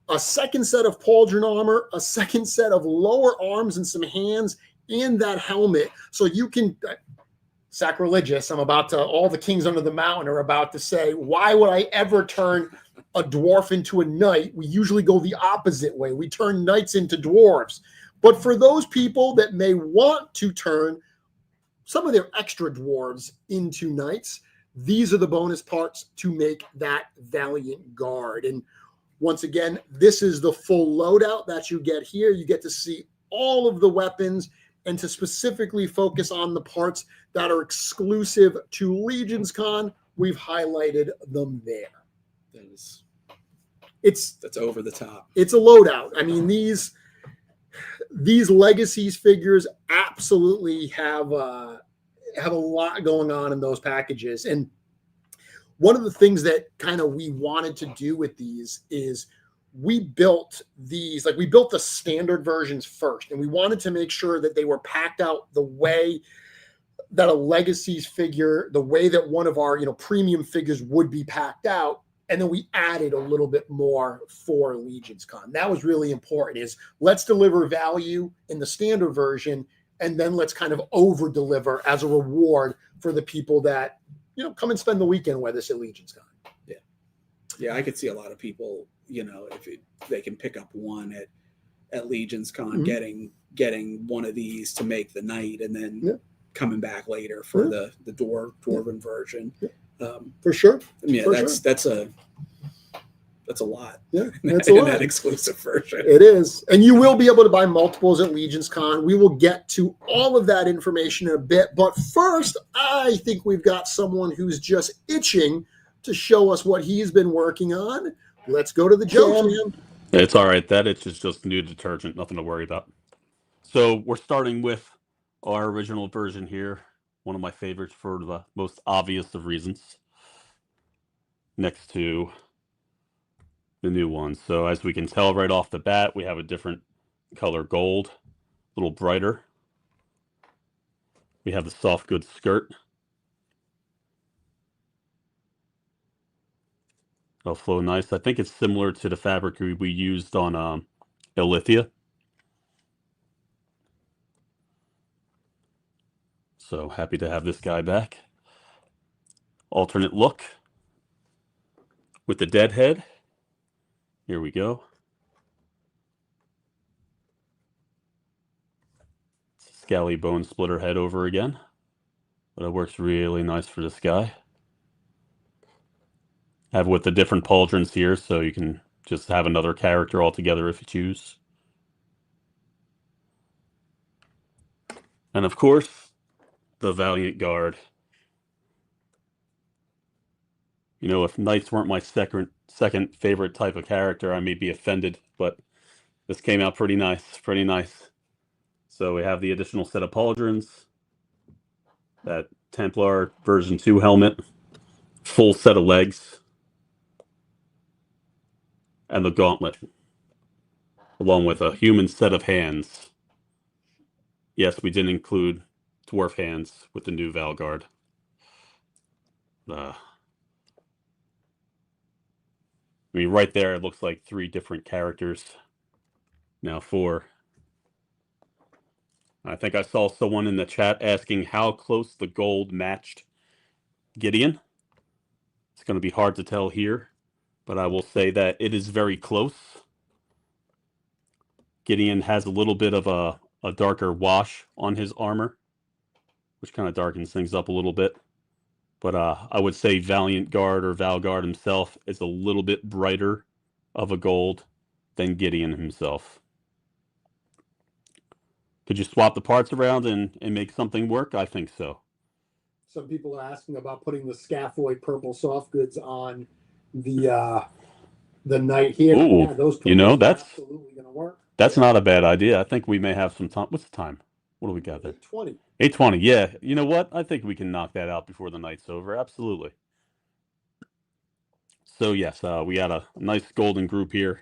a second set of pauldron armor, a second set of lower arms and some hands, and that helmet. So you can, sacrilegious, all the kings under the mountain are about to say, why would I ever turn a dwarf into a knight? We usually go the opposite way. We turn knights into dwarves. But for those people that may want to turn some of their extra dwarves into knights, these are the bonus parts to make that Valiant Guard. And once again, this is the full loadout that you get here. You get to see all of the weapons and to specifically focus on the parts that are exclusive to LegionsCon. We've highlighted them there. That's over the top. It's a loadout. I mean, these Legacies figures absolutely have a lot going on in those packages. And one of the things that kind of we wanted to do with these is we built these, we built the standard versions first, and we wanted to make sure that they were packed out the way that a Legacies figure, the way that one of our, premium figures would be packed out. And then we added a little bit more for LegionsCon. That was really important, is let's deliver value in the standard version, and then let's kind of over-deliver as a reward for the people that, come and spend the weekend with us at LegionsCon. Yeah. Yeah, I could see a lot of people, if they can pick up one at LegionsCon, getting one of these to make the night, and then coming back later for the dwarven version. For sure. Yeah, for that's That's a lot. Yeah, That's that's a in lot. that exclusive version. It is. And you will be able to buy multiples at LegionsCon. We will get to all of that information in a bit. But first, I think we've got someone who's just itching to show us what he's been working on. Let's go to the jam. It's all right. That it's just new detergent. Nothing to worry about. So we're starting with our original version here. One of my favorites for the most obvious of reasons. Next to the new one. So as we can tell right off the bat, we have a different color gold, a little brighter. We have the soft goods skirt. It'll flow nice. I think it's similar to the fabric we used on Elithia. So happy to have this guy back. Alternate look with the dead head. Here we go. Scally bone splitter head over again. But it works really nice for this guy. Have with the different pauldrons here, so you can just have another character altogether if you choose. And of course, the Valiant Guard. You know, if knights weren't my second favorite type of character, I may be offended, but this came out pretty nice, pretty nice. So we have the additional set of pauldrons, that Templar version 2 helmet, full set of legs, and the gauntlet, along with a human set of hands. Yes, we did include dwarf hands with the new Valgard. I mean, right there, it looks like 3 different characters. Now 4. I think I saw someone in the chat asking how close the gold matched Gideon. It's going to be hard to tell here, but I will say that it is very close. Gideon has a little bit of a darker wash on his armor, which kind of darkens things up a little bit. But I would say Valiant Guard or Valgard himself is a little bit brighter of a gold than Gideon himself. Could you swap the parts around and make something work? I think so. Some people are asking about putting the Scaphoid purple soft goods on the knight here. Ooh, Yeah, those you know, that's absolutely going to work. That's not a bad idea. I think we may have some time. What's the time? What do we got there? 8:20. 8:20. Yeah. You know what? I think we can knock that out before the night's over. Absolutely. So yes, we got a nice golden group here.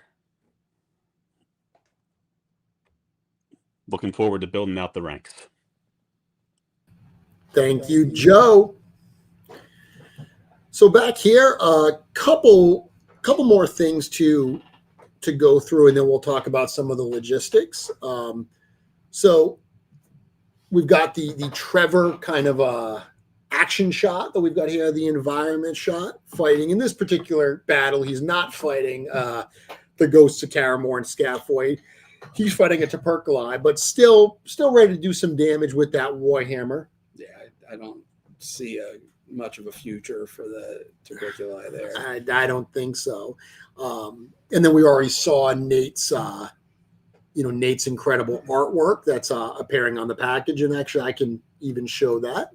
Looking forward to building out the ranks. Thank you, Joe. So back here, a couple more things to go through, and then we'll talk about some of the logistics. So we've got the Trevor kind of action shot that we've got here, the environment shot, fighting. In this particular battle, he's not fighting the ghosts of Caramore and Scaphoid. He's fighting a Tuberculi, but still ready to do some damage with that Warhammer. Yeah, I don't see much of a future for the Tuberculi there. I don't think so. And then we already saw Nate's incredible artwork that's appearing on the package. And actually, I can even show that.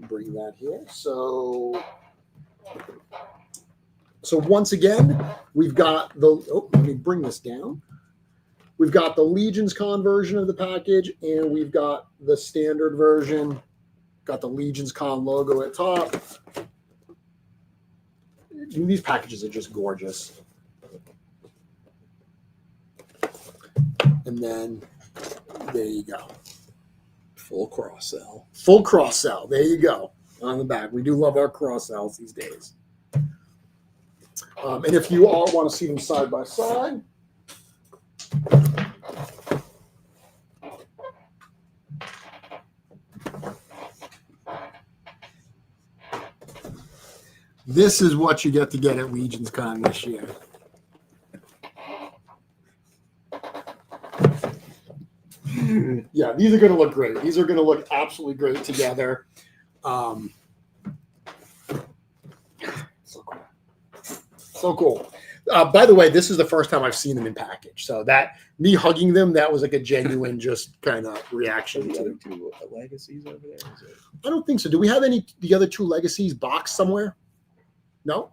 Bring that here. So once again, we've got let me bring this down. We've got the LegionsCon version of the package, and we've got the standard version. Got the LegionsCon logo at top. These packages are just gorgeous. And then there you go. Full cross sell. Full cross sell. There you go. On the back. We do love our cross sells these days. And if you all want to see them side by side, this is what you get at LegionsCon this year. Yeah, these are going to look great. These are going to look absolutely great together. So cool. So cool. By the way, this is the first time I've seen them in package. So that me hugging them, that was like a genuine just kind of reaction The to. other two legacies over there. Is it? I don't think so. Do we have the other two legacies boxed somewhere? No.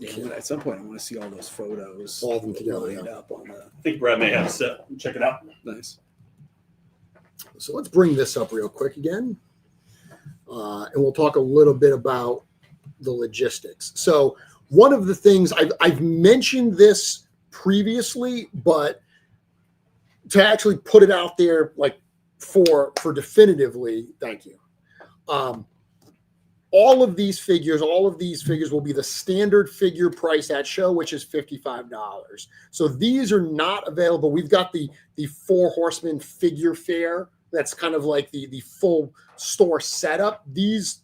Yeah, but at some point, I want to see all those photos. All of them together, lined yeah. up on the. I think Brad may have a set. Check it out. Nice. So let's bring this up real quick again. And we'll talk a little bit about the logistics. So one of the things I've mentioned this previously, but to actually put it out there, like for definitively, thank you. All of these figures will be the standard figure price at show, which is $55. So these are not available. We've got the Four Horsemen figure fair. That's kind of like the full store setup. These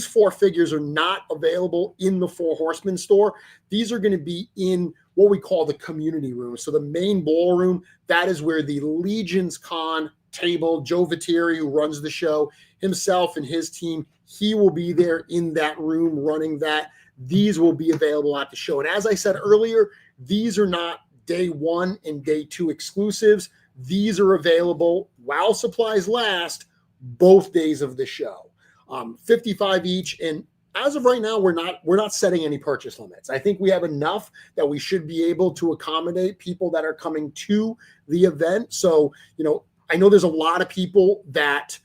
4 figures are not available in the Four Horsemen store. These are going to be in what we call the community room. So the main ballroom, that is where the LegionsCon table, Joe Viteri, who runs the show, himself and his team, he will be there in that room running that. These will be available at the show. And as I said earlier, these are not day 1 and day 2 exclusives. These are available while supplies last, both days of the show. 55 each. And as of right now, we're not setting any purchase limits. I think we have enough that we should be able to accommodate people that are coming to the event. So, I know there's a lot of people that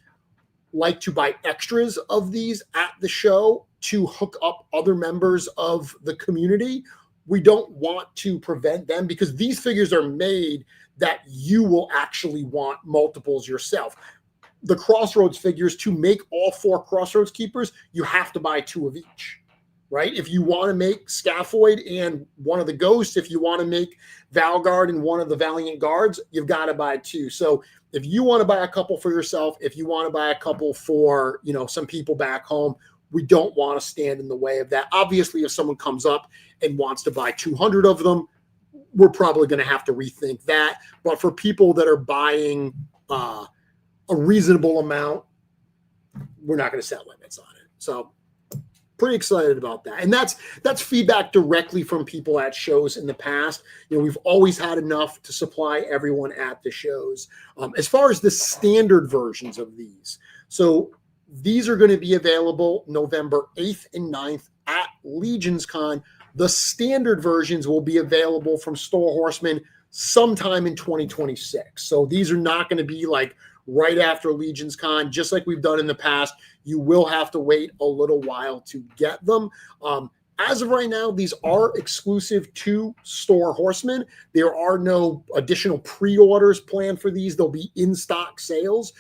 like to buy extras of these at the show to hook up other members of the community. We don't want to prevent them because these figures are made that you will actually want multiples yourself. The Crossroads figures, to make all 4 Crossroads keepers, you have to buy 2 of each, right? If you want to make Scaphoid and one of the Ghosts, if you want to make Valgard and one of the Valiant Guards, you've got to buy 2. So if you want to buy a couple for yourself, if you want to buy a couple for, some people back home, we don't want to stand in the way of that. Obviously, if someone comes up and wants to buy 200 of them, we're probably going to have to rethink that. But for people that are buying a reasonable amount, we're not going to set limits on it. So pretty excited about that. And that's feedback directly from people at shows in the past. We've always had enough to supply everyone at the shows. As far as the standard versions of these, so these are going to be available November 8th and 9th at LegionsCon. The standard versions will be available from Four Horsemen sometime in 2026. So these are not going to be like right after LegionsCon, just like we've done in the past. You will have to wait a little while to get them. As of right now, these are exclusive to Four Horsemen. There are no additional pre-orders planned for these. They'll be in-stock sales.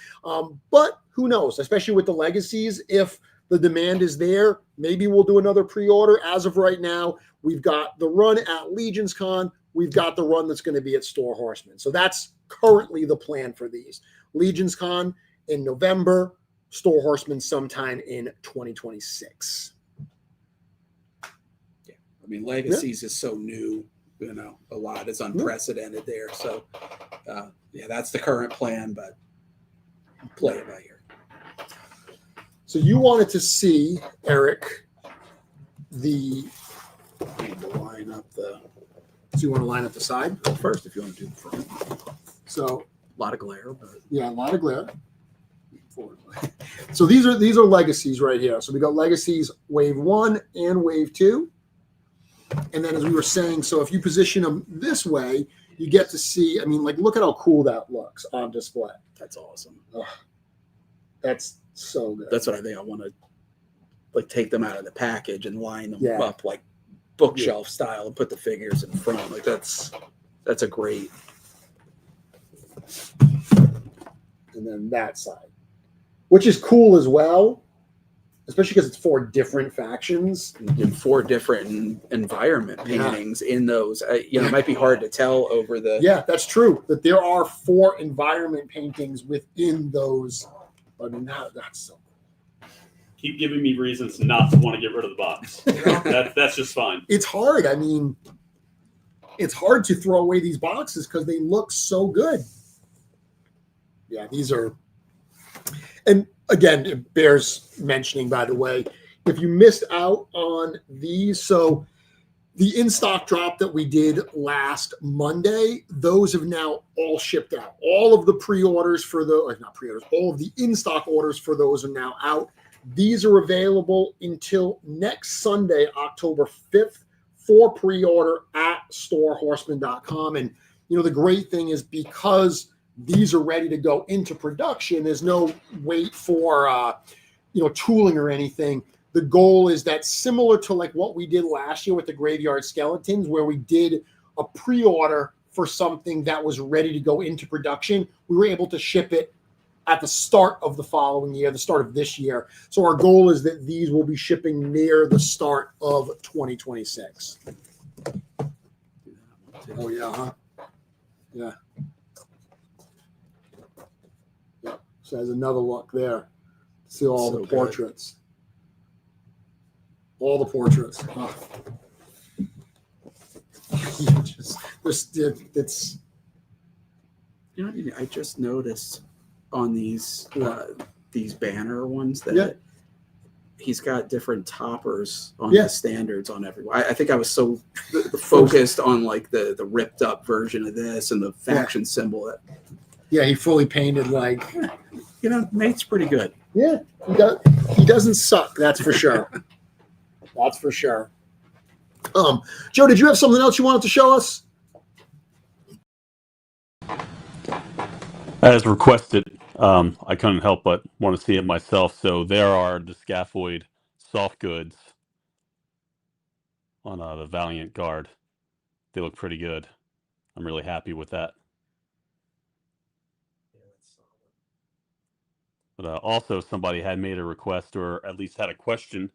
But who knows, especially with the legacies, if the demand is there, maybe we'll do another pre-order. As of right now, we've got the run at LegionsCon. We've got the run that's going to be at Four Horsemen. So that's currently the plan for these. LegionsCon in November, Four Horsemen sometime in 2026. Yeah, I mean, Legacies is so new, a lot is unprecedented there. So, that's the current plan, but play it by ear. So you wanted to see, Eric, Line up the. So you want to line up the side First, if you want to do the front. So A lot of glare, but yeah, a lot of glare. So these are legacies right here. So we got legacies wave 1 and wave 2. And then as we were saying, so if you position them this way, you get to see, look at how cool that looks on display. that's awesome. Oh, that's so good. That's what I think. I want to take them out of the package and line them Yeah. up like bookshelf style and put the figures in front. Like that's a great. And then that side, which is cool as well, especially because it's 4 different factions in 4 different environment paintings in those. It might be hard to tell over the. Yeah, that's true. That there are 4 environment paintings within those. That's so cool. Keep giving me reasons not to want to get rid of the box. That's just fine. It's hard. It's hard to throw away these boxes because they look so good. Yeah, these are. And again, it bears mentioning, by the way, if you missed out on these, so the in-stock drop that we did last Monday, those have now all shipped out. All of the pre-orders for not pre-orders, all of the in-stock orders for those are now out. These are available until next Sunday, October 5th, for pre-order at storehorseman.com. And, the great thing is because these are ready to go into production, there's no wait for, tooling or anything. The goal is that similar to like what we did last year with the Graveyard Skeletons, where we did a pre-order for something that was ready to go into production, we were able to ship it at the start of the following year, the start of this year. So our goal is that these will be shipping near the start of 2026. Oh, yeah, huh? Yeah. Yeah. So there's another look there. See all the portraits. Good. All the portraits. Oh. It's. I just noticed on these banner ones that he's got different toppers on the standards on everyone. I think I was so focused on like the ripped up version of this and the faction symbol that. Yeah, he fully painted like. Nate's pretty good. Yeah, he doesn't suck. That's for sure. That's for sure. Joe, did you have something else you wanted to show us? As requested, I couldn't help but want to see it myself. So there are the Scaphoid soft goods on the Valiant Guard. They look pretty good. I'm really happy with that. But also somebody had made a request, or at least had a question,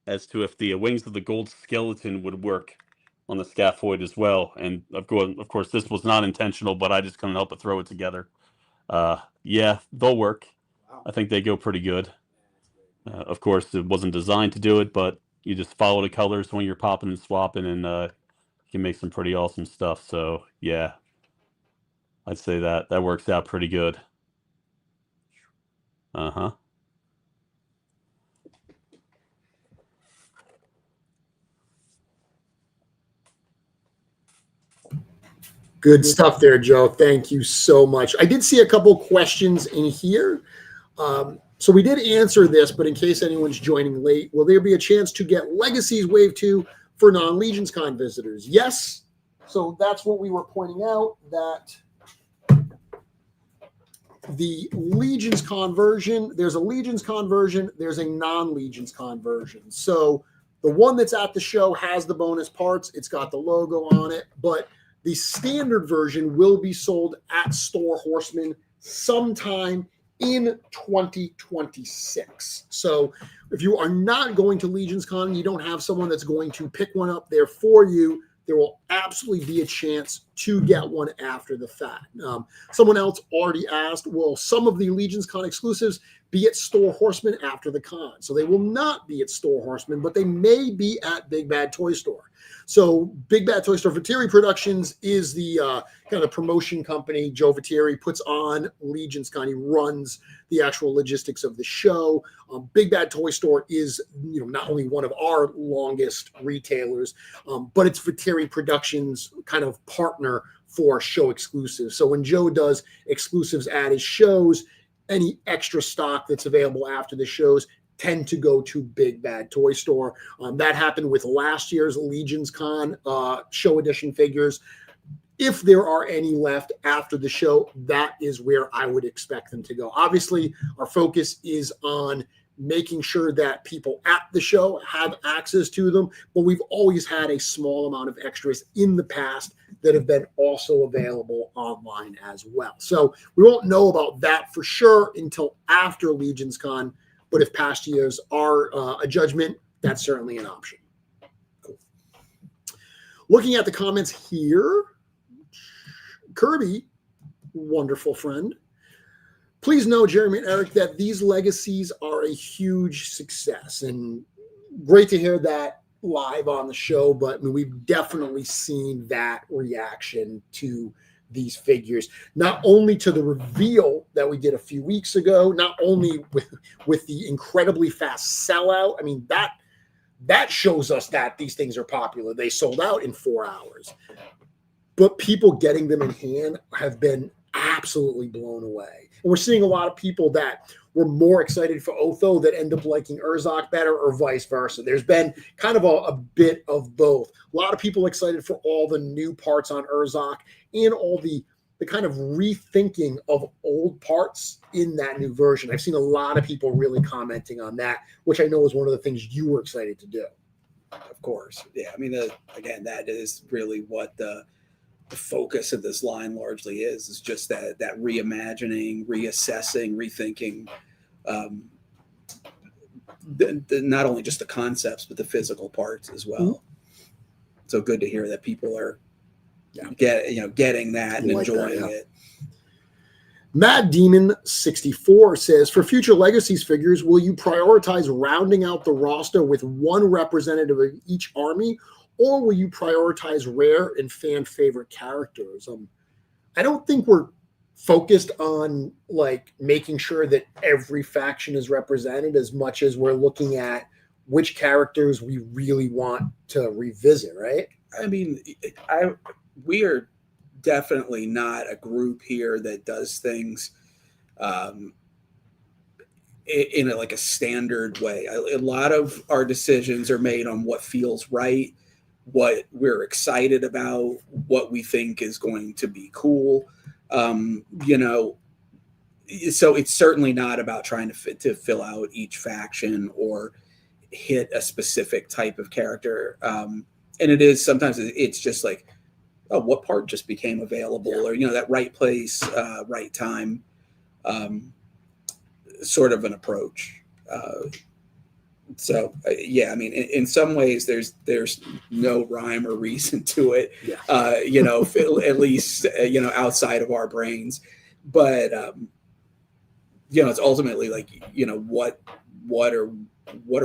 as to if the Wings of the Gold Skeleton would work on the Scaphoid as well. And of course, this was not intentional, but I just couldn't help but throw it together. Yeah, they'll work. Wow. I think they go pretty good. Of course, it wasn't designed to do it, but you just follow the colors when you're popping and swapping, and you can make some pretty awesome stuff. So, yeah, I'd say that works out pretty good. Uh-huh. Good stuff there, Joe. Thank you so much. I did see a couple questions in here. So we did answer this, but in case anyone's joining late, will there be a chance to get Legacies Wave 2 for non-LegionsCon visitors? Yes. So that's what we were pointing out, that the LegionsCon version, there's a LegionsCon version, there's a non-LegionsCon version. So the one that's at the show has the bonus parts. It's got the logo on it, but the standard version will be sold at Store Horseman sometime in 2026. So if you are not going to LegionsCon, you don't have someone that's going to pick one up there for you, there will absolutely be a chance to get one after the fact. Someone else already asked, will some of the LegionsCon exclusives be at Store Horseman after the con? So they will not be at Store Horseman, but they may be at Big Bad Toy Store. So Big Bad Toy Store, Viteri Productions is the kind of promotion company. Joe Viteri puts on LegionsCon. He runs the actual logistics of the show. Big Bad Toy Store is, not only one of our longest retailers, but it's Viteri Productions' kind of partner for show exclusives. So when Joe does exclusives at his shows, any extra stock that's available after the shows tend to go to Big Bad Toy Store. That happened with last year's LegionsCon show edition figures. If there are any left after the show, that is where I would expect them to go. Obviously, our focus is on making sure that people at the show have access to them, but we've always had a small amount of extras in the past that have been also available online as well. So we won't know about that for sure until after LegionsCon, but if past years are a judgment, that's certainly an option. Cool. Looking at the comments here, Kirby, wonderful friend. Please know, Jeremy and Eric, that these legacies are a huge success, and great to hear that live on the show. But we've definitely seen that reaction to these figures, not only to the reveal that we did a few weeks ago, not only with the incredibly fast sellout. I mean, that shows us that these things are popular. They sold out in 4 hours, but people getting them in hand have been absolutely blown away. And we're seeing a lot of people that were more excited for Otho that end up liking Urzok better, or vice versa. There's been kind of a bit of both. A lot of people excited for all the new parts on Urzok and all the kind of rethinking of old parts in that new version. I've seen a lot of people really commenting on that, which I know is one of the things you were excited to do. Of course. Yeah. I mean, again, that is really what the focus of this line largely is just that reimagining, reassessing, rethinking, not only just the concepts, but the physical parts as well. Mm-hmm. So good to hear that people are getting that and like enjoying it. Mad Demon 64 says, for future Legacies figures, will you prioritize rounding out the roster with one representative of each army, or will you prioritize rare and fan favorite characters? I don't think we're focused on like making sure that every faction is represented as much as we're looking at which characters we really want to revisit, right? I mean, we are definitely not a group here that does things in a standard way. A lot of our decisions are made on what feels right, what we're excited about, what we think is going to be cool. So it's certainly not about trying to fill out each faction or hit a specific type of character. And it is sometimes it's just like, oh, what part just became available, or, that right place, right time, sort of an approach. I mean, in some ways there's no rhyme or reason to it, at least, outside of our brains, but, it's ultimately like, what are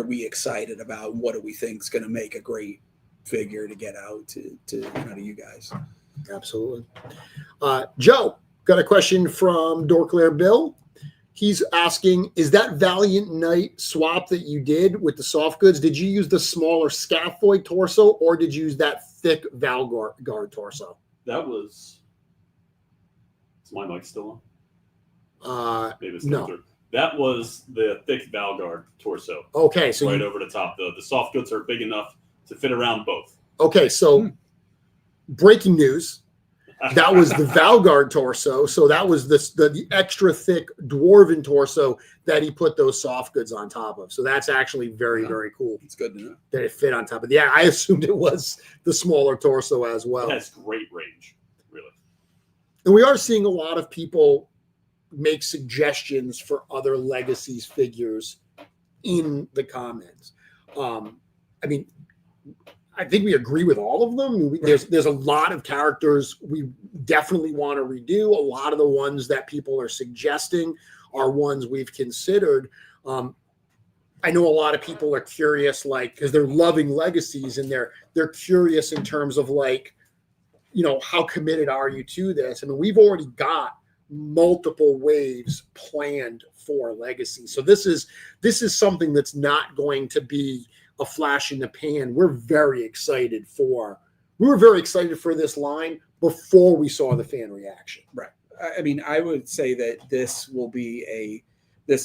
we excited about? What do we think is going to make a great figure to get out to you guys? Absolutely. Joe, got a question from Dorclair Bill. He's asking, is that Valiant Knight swap that you did with the soft goods, did you use the smaller Scaphoid torso, or did you use that thick Valgard torso? That was... Is my mic still on? Maybe it's no. Through. That was the thick Valgard torso. Okay, so right over the top. The soft goods are big enough to fit around both. Okay, so breaking news. That was the Valgard torso. So that was the extra thick dwarven torso that he put those soft goods on top of. So that's actually very, very cool. It's good to know that it fit on top of. Yeah, I assumed it was the smaller torso as well. It has great range, really. And we are seeing a lot of people make suggestions for other Legacies figures in the comments. I think we agree with all of them. There's a lot of characters we definitely want to redo. A lot of the ones that people are suggesting are ones we've considered. I know a lot of people are curious, because they're loving Legacies and they're curious in terms of how committed are you to this? I mean, we've already got multiple waves planned for Legacy. So this is something that's not going to be a flash in the pan. We were very excited for this line before we saw the fan reaction. Right. I mean, I would say that this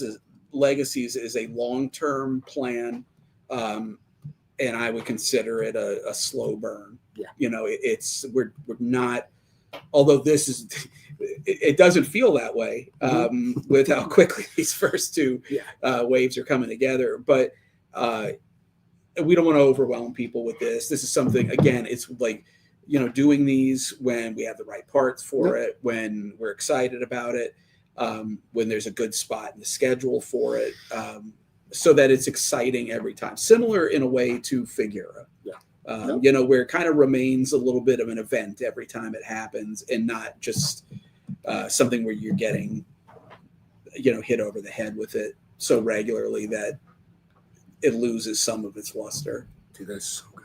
is Legacies is a long-term plan. And I would consider it a slow burn. Yeah. We're not, although it doesn't feel that way with how quickly these first two waves are coming together. But we don't want to overwhelm people with this. This is something, again, it's like, doing these when we have the right parts for it, when we're excited about it, when there's a good spot in the schedule for it, so that it's exciting every time. Similar in a way to Figura. Where it kind of remains a little bit of an event every time it happens, and not just something where you're getting, hit over the head with it so regularly that it loses some of its luster. Dude, that's so good.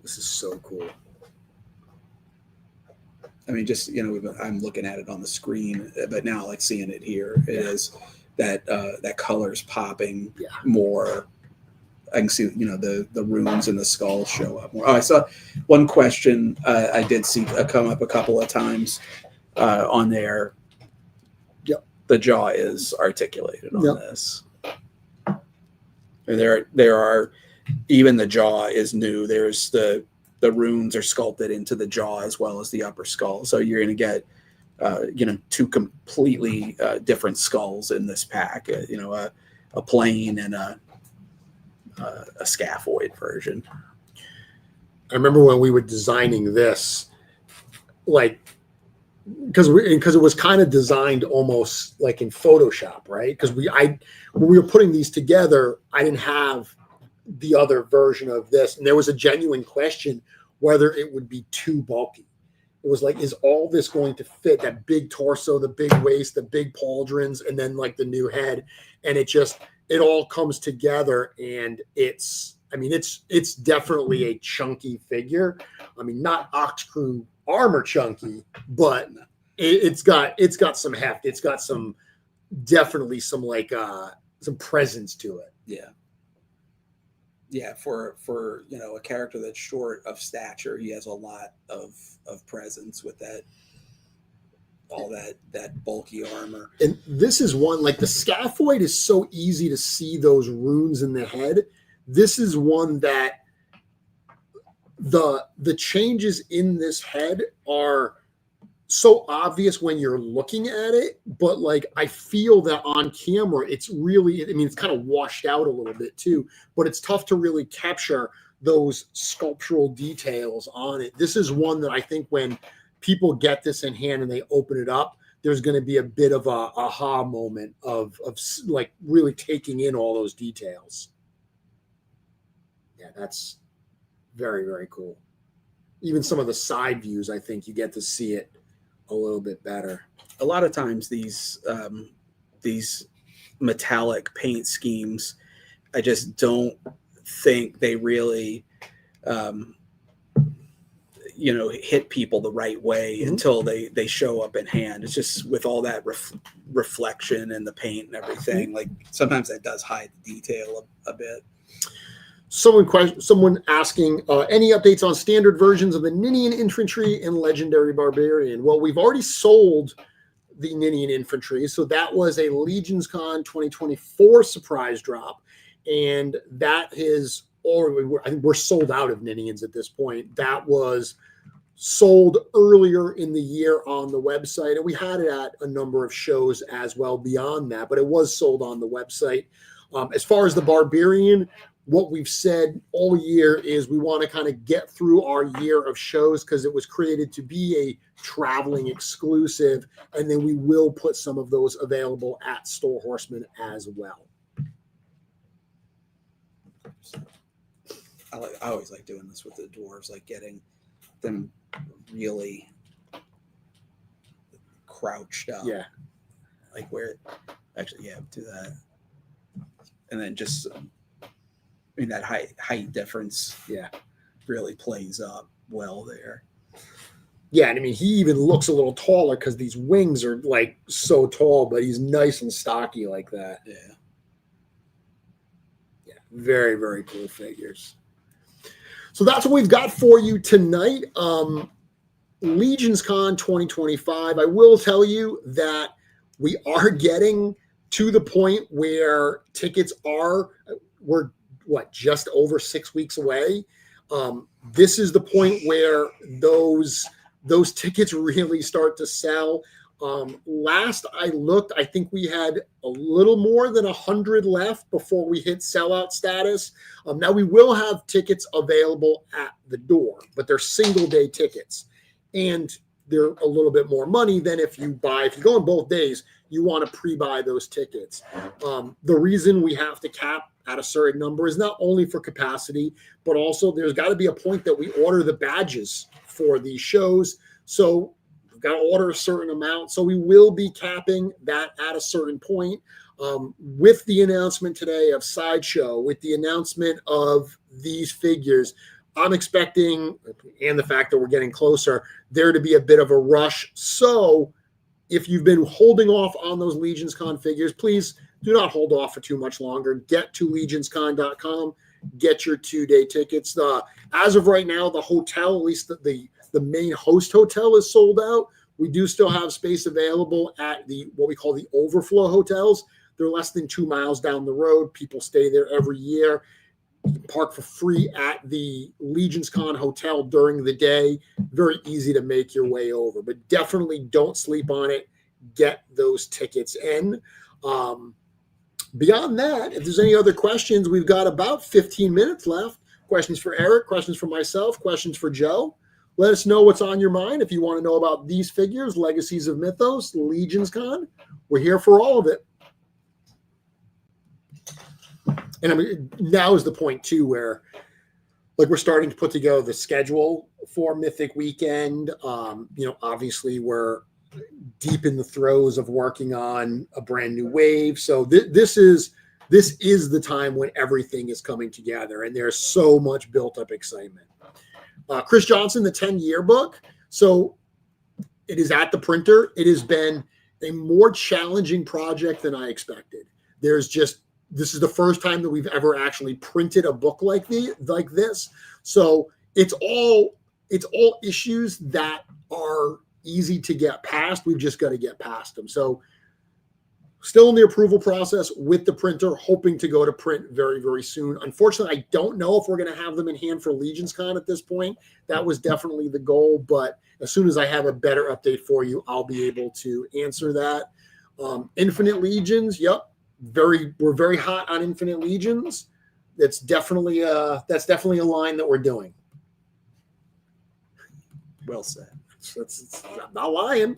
This is so cool. I mean, just, I'm looking at it on the screen, but now like seeing it here, it is that that color's popping more. I can see, the runes and the skulls show up more. Oh, I saw one question I did see come up a couple of times on there. Yep. The jaw is articulated on this. And there are, even the jaw is new. There's the runes are sculpted into the jaw as well as the upper skull. So you're going to get, two completely different skulls in this pack. A plain and a scaphoid version. I remember when we were designing this, like, because it was kind of designed almost like in Photoshop, right? Because when we were putting these together, I didn't have the other version of this, and there was a genuine question whether it would be too bulky. It was like, is all this going to fit? That big torso, the big waist, the big pauldrons, and then like the new head, and it all comes together, and it's definitely a chunky figure. I mean, not Ox Crew armor chunky, but it's got some heft. It's got definitely some presence to it. Yeah. Yeah, for a character that's short of stature, he has a lot of presence with all that bulky armor. And this is one, like, the Scaphoid is so easy to see those runes in the head. This is one that the changes in this head are so obvious when you're looking at it, but like, I feel that on camera it's really, it's kind of washed out a little bit too, but it's tough to really capture those sculptural details on it. This is one that I think when people get this in hand and they open it up, there's going to be a bit of a aha moment of like really taking in all those details. Yeah, that's very, very cool. Even some of the side views, I think you get to see it a little bit better. A lot of times these metallic paint schemes, I just don't think they really hit people the right way until they show up in hand. It's just with all that reflection and the paint and everything, like sometimes that does hide the detail a bit. Someone asking, any updates on standard versions of the Ninian Infantry and Legendary Barbarian? Well, we've already sold the Ninian Infantry, so that was a LegionsCon 2024 surprise drop, and that is already, I think we're sold out of Ninians at this point. That was sold earlier in the year on the website, and we had it at a number of shows as well beyond that, but it was sold on the website. As far as the Barbarian, what we've said all year is we want to kind of get through our year of shows because it was created to be a traveling exclusive, and then we will put some of those available at Four Horsemen as well. I always like doing this with the dwarves, like getting them really crouched up. Yeah. Like where, actually, yeah, do that. And then just, that height difference, really plays up well there. Yeah, and he even looks a little taller because these wings are like so tall, but he's nice and stocky like that. Yeah. Yeah, very, very cool figures. So that's what we've got for you tonight. LegionsCon 2025. I will tell you that we are getting to the point where tickets we're just over 6 weeks away. This is the point where those tickets really start to sell. Last I looked, I think we had a little more than 100 left before we hit sellout status. Now we will have tickets available at the door, but they're single day tickets, and they're a little bit more money than if you go on both days, you want to pre-buy those tickets. The reason we have to cap at a certain number is not only for capacity, but also there's got to be a point that we order the badges for these shows. So we've got to order a certain amount. So we will be capping that at a certain point. With the announcement today of Sideshow, with the announcement of these figures, I'm expecting, and the fact that we're getting closer, there to be a bit of a rush. So if you've been holding off on those LegionsCon figures, please do not hold off for too much longer. Get to legionscon.com, get your 2-day tickets. As of right now, the hotel, at least the main host hotel, is sold out. We do still have space available at what we call the overflow hotels. They're less than 2 miles down the road. People stay there every year. You can park for free at the LegionsCon hotel during the day. Very easy to make your way over, but definitely don't sleep on it. Get those tickets in. Beyond that, if there's any other questions, we've got about 15 minutes left. Questions for Eric, questions for myself, questions for Joe. Let us know what's on your mind. If you want to know about these figures, Legacies of Mythos, LegionsCon, we're here for all of it. And I mean, now is the point too where, like, we're starting to put together the schedule for Mythic Weekend. Obviously we're deep in the throes of working on a brand new wave. So this is the time when everything is coming together, and there's so much built up excitement. Chris Johnson, the 10 yearbook. So it is at the printer. It has been a more challenging project than I expected. This is the first time that we've ever actually printed a book like this. So it's all issues that are easy to get past. We've just got to get past them. So still in the approval process with the printer, hoping to go to print very, very soon. Unfortunately, I don't know if we're going to have them in hand for LegionsCon at this point. That was definitely the goal, but as soon as I have a better update for you, I'll be able to answer that. Infinite Legions, yep. We're very hot on Infinite Legions. That's definitely a line that we're doing. Well said. I'm not lying.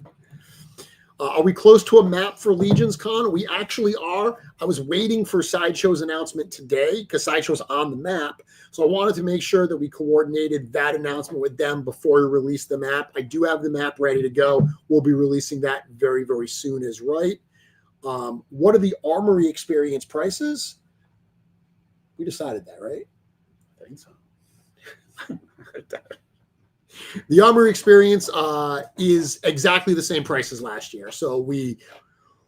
Are we close to a map for LegionsCon? We actually are. I was waiting for Sideshow's announcement today because Sideshow's on the map. So I wanted to make sure that we coordinated that announcement with them before we release the map. I do have the map ready to go. We'll be releasing that very, very soon is right. What are the Armory experience prices? We decided that, right? I think so. The Armory experience is exactly the same price as last year. So we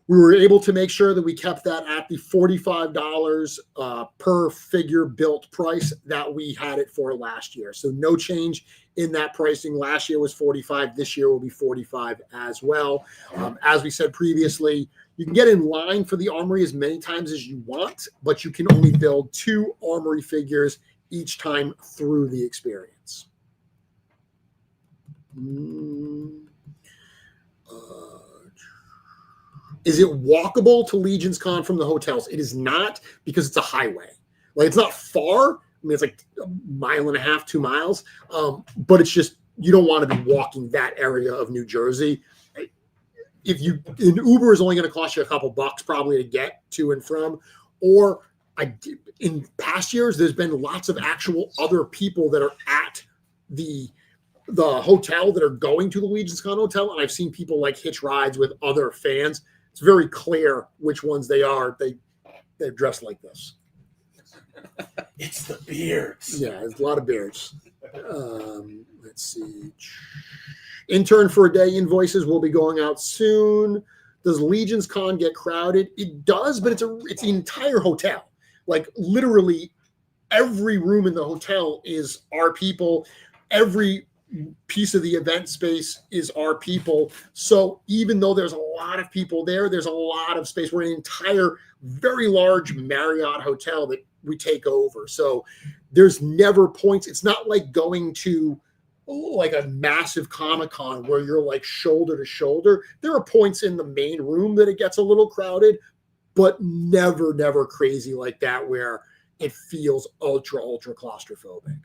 were able to make sure that we kept that at the $45 per figure built price that we had it for last year. So no change in that pricing. Last year was $45. This year will be $45 as well. As we said previously, you can get in line for the Armory as many times as you want, but you can only build 2 Armory figures each time through the experience. Is it walkable to LegionsCon from the hotels? It is not, because it's a highway. Like, it's not far. I mean, it's like a mile and a half, 2 miles. But it's just, you don't want to be walking that area of New Jersey. An Uber is only going to cost you a couple bucks probably to get to and from. Or in past years, there's been lots of actual other people that are at the hotel that are going to the LegionsCon hotel, and I've seen people like hitch rides with other fans. It's very clear which ones they are. They're dressed like this. It's the beards. Yeah, there's a lot of beards. Let's see. Intern for a Day invoices will be going out soon. Does LegionsCon get crowded? It does, but it's the entire hotel. Like, literally every room in the hotel is our people. Every piece of the event space is our people. So even though there's a lot of people there, there's a lot of space. We're an entire very large Marriott hotel that we take over. So there's never points. It's not like going to like a massive Comic-Con where you're like shoulder to shoulder. There are points in the main room that it gets a little crowded, but never crazy like that where it feels ultra claustrophobic.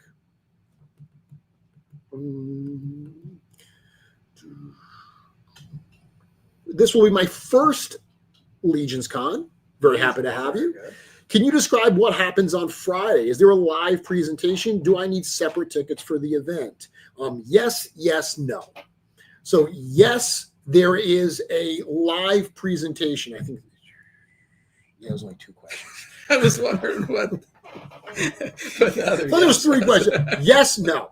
This will be my first LegionsCon. Very happy to have you. Can you describe what happens on Friday? Is there a live presentation? Do I need separate tickets for the event? Yes, no. So yes, there is a live presentation. I think there's only 2 questions. I was wondering what. So there was 3 questions. Yes, no.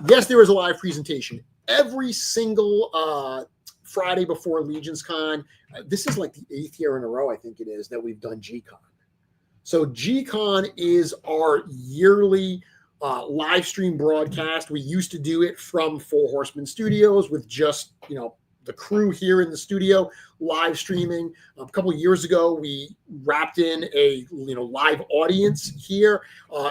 Yes, there was a live presentation. Every single Friday before LegionsCon, this is like the 8th year in a row, I think it is, that we've done G-Con. So G-Con is our yearly live stream broadcast. We used to do it from Four Horsemen Studios with just, the crew here in the studio live streaming. A couple of years ago, we wrapped in a live audience here.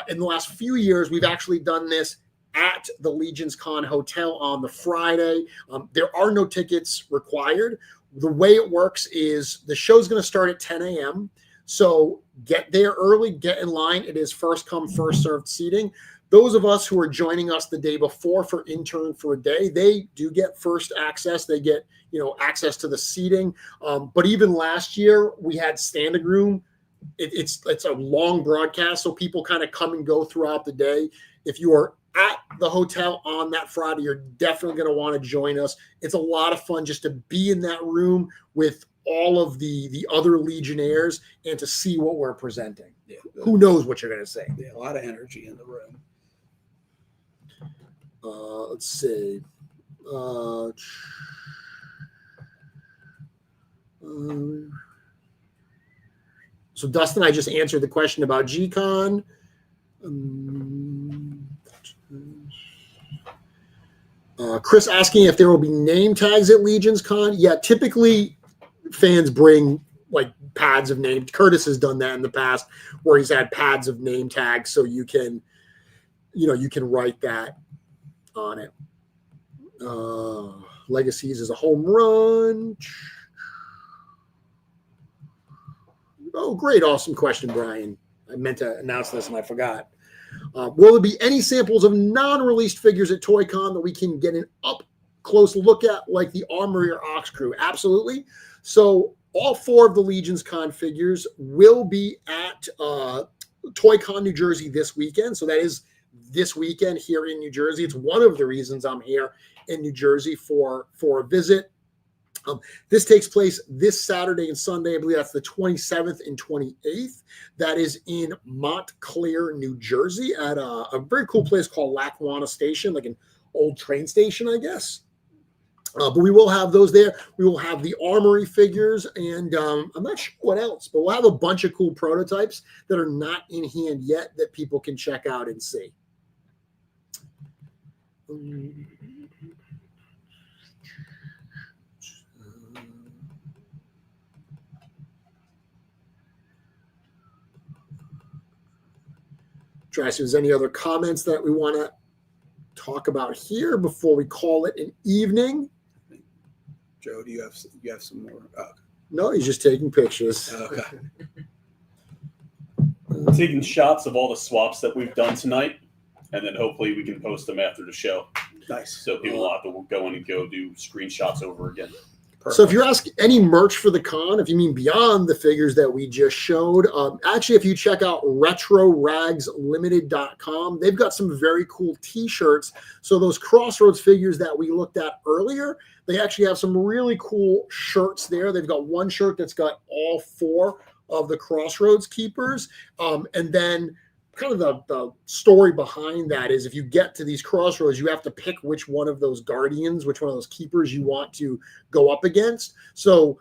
In the last few years, we've actually done this at the LegionsCon Hotel on the Friday. There are no tickets required. The way it works is the show's going to start at 10 a.m. So get there early, get in line. It is first come, first served seating. Those of us who are joining us the day before for intern for a day, they do get first access. They get, access to the seating. But even last year we had standing room. It's a long broadcast, so people kind of come and go throughout the day. If you are at the hotel on that Friday, you're definitely going to want to join us. It's a lot of fun just to be in that room with all of the other Legionnaires and to see what we're presenting. Yeah. Who knows what you're going to say? Yeah, a lot of energy in the room. Let's see. So Dustin, I just answered the question about G-Con. Chris asking if there will be name tags at LegionsCon. Yeah, typically fans bring like pads of names. Curtis has done that in the past where he's had pads of name tags so you can write that on it. Legacies is a home run. Oh, great. Awesome question, Brian. I meant to announce this and I forgot. Will there be any samples of non-released figures at ToyCon that we can get an up-close look at, like the Armory or Ox Crew? Absolutely. So all 4 of the LegionsCon figures will be at ToyCon New Jersey this weekend. So that is this weekend here in New Jersey. It's one of the reasons I'm here in New Jersey for a visit. This takes place this Saturday and Sunday. I believe that's the 27th and 28th. That is in Montclair, New Jersey at a very cool place called Lackawanna Station, like an old train station, I guess. But we will have those there. We will have the Armory figures, and I'm not sure what else, but we'll have a bunch of cool prototypes that are not in hand yet that people can check out and see. Try to see if there's any other comments that we want to talk about here before we call it an evening. Joe, do you have some more? No, he's just taking pictures. Okay. Taking shots of all the swaps that we've done tonight, and then hopefully we can post them after the show. Nice. So people will have to go in and go do screenshots over again. Perfect. So if you're asking any merch for the con, if you mean beyond the figures that we just showed, actually, if you check out RetroRagsLimited.com, they've got some very cool T-shirts. So those Crossroads figures that we looked at earlier, they actually have some really cool shirts there. They've got one shirt that's got all 4 of the Crossroads keepers. And then kind of the story behind that is if you get to these Crossroads, you have to pick which one of those guardians, which one of those keepers you want to go up against. So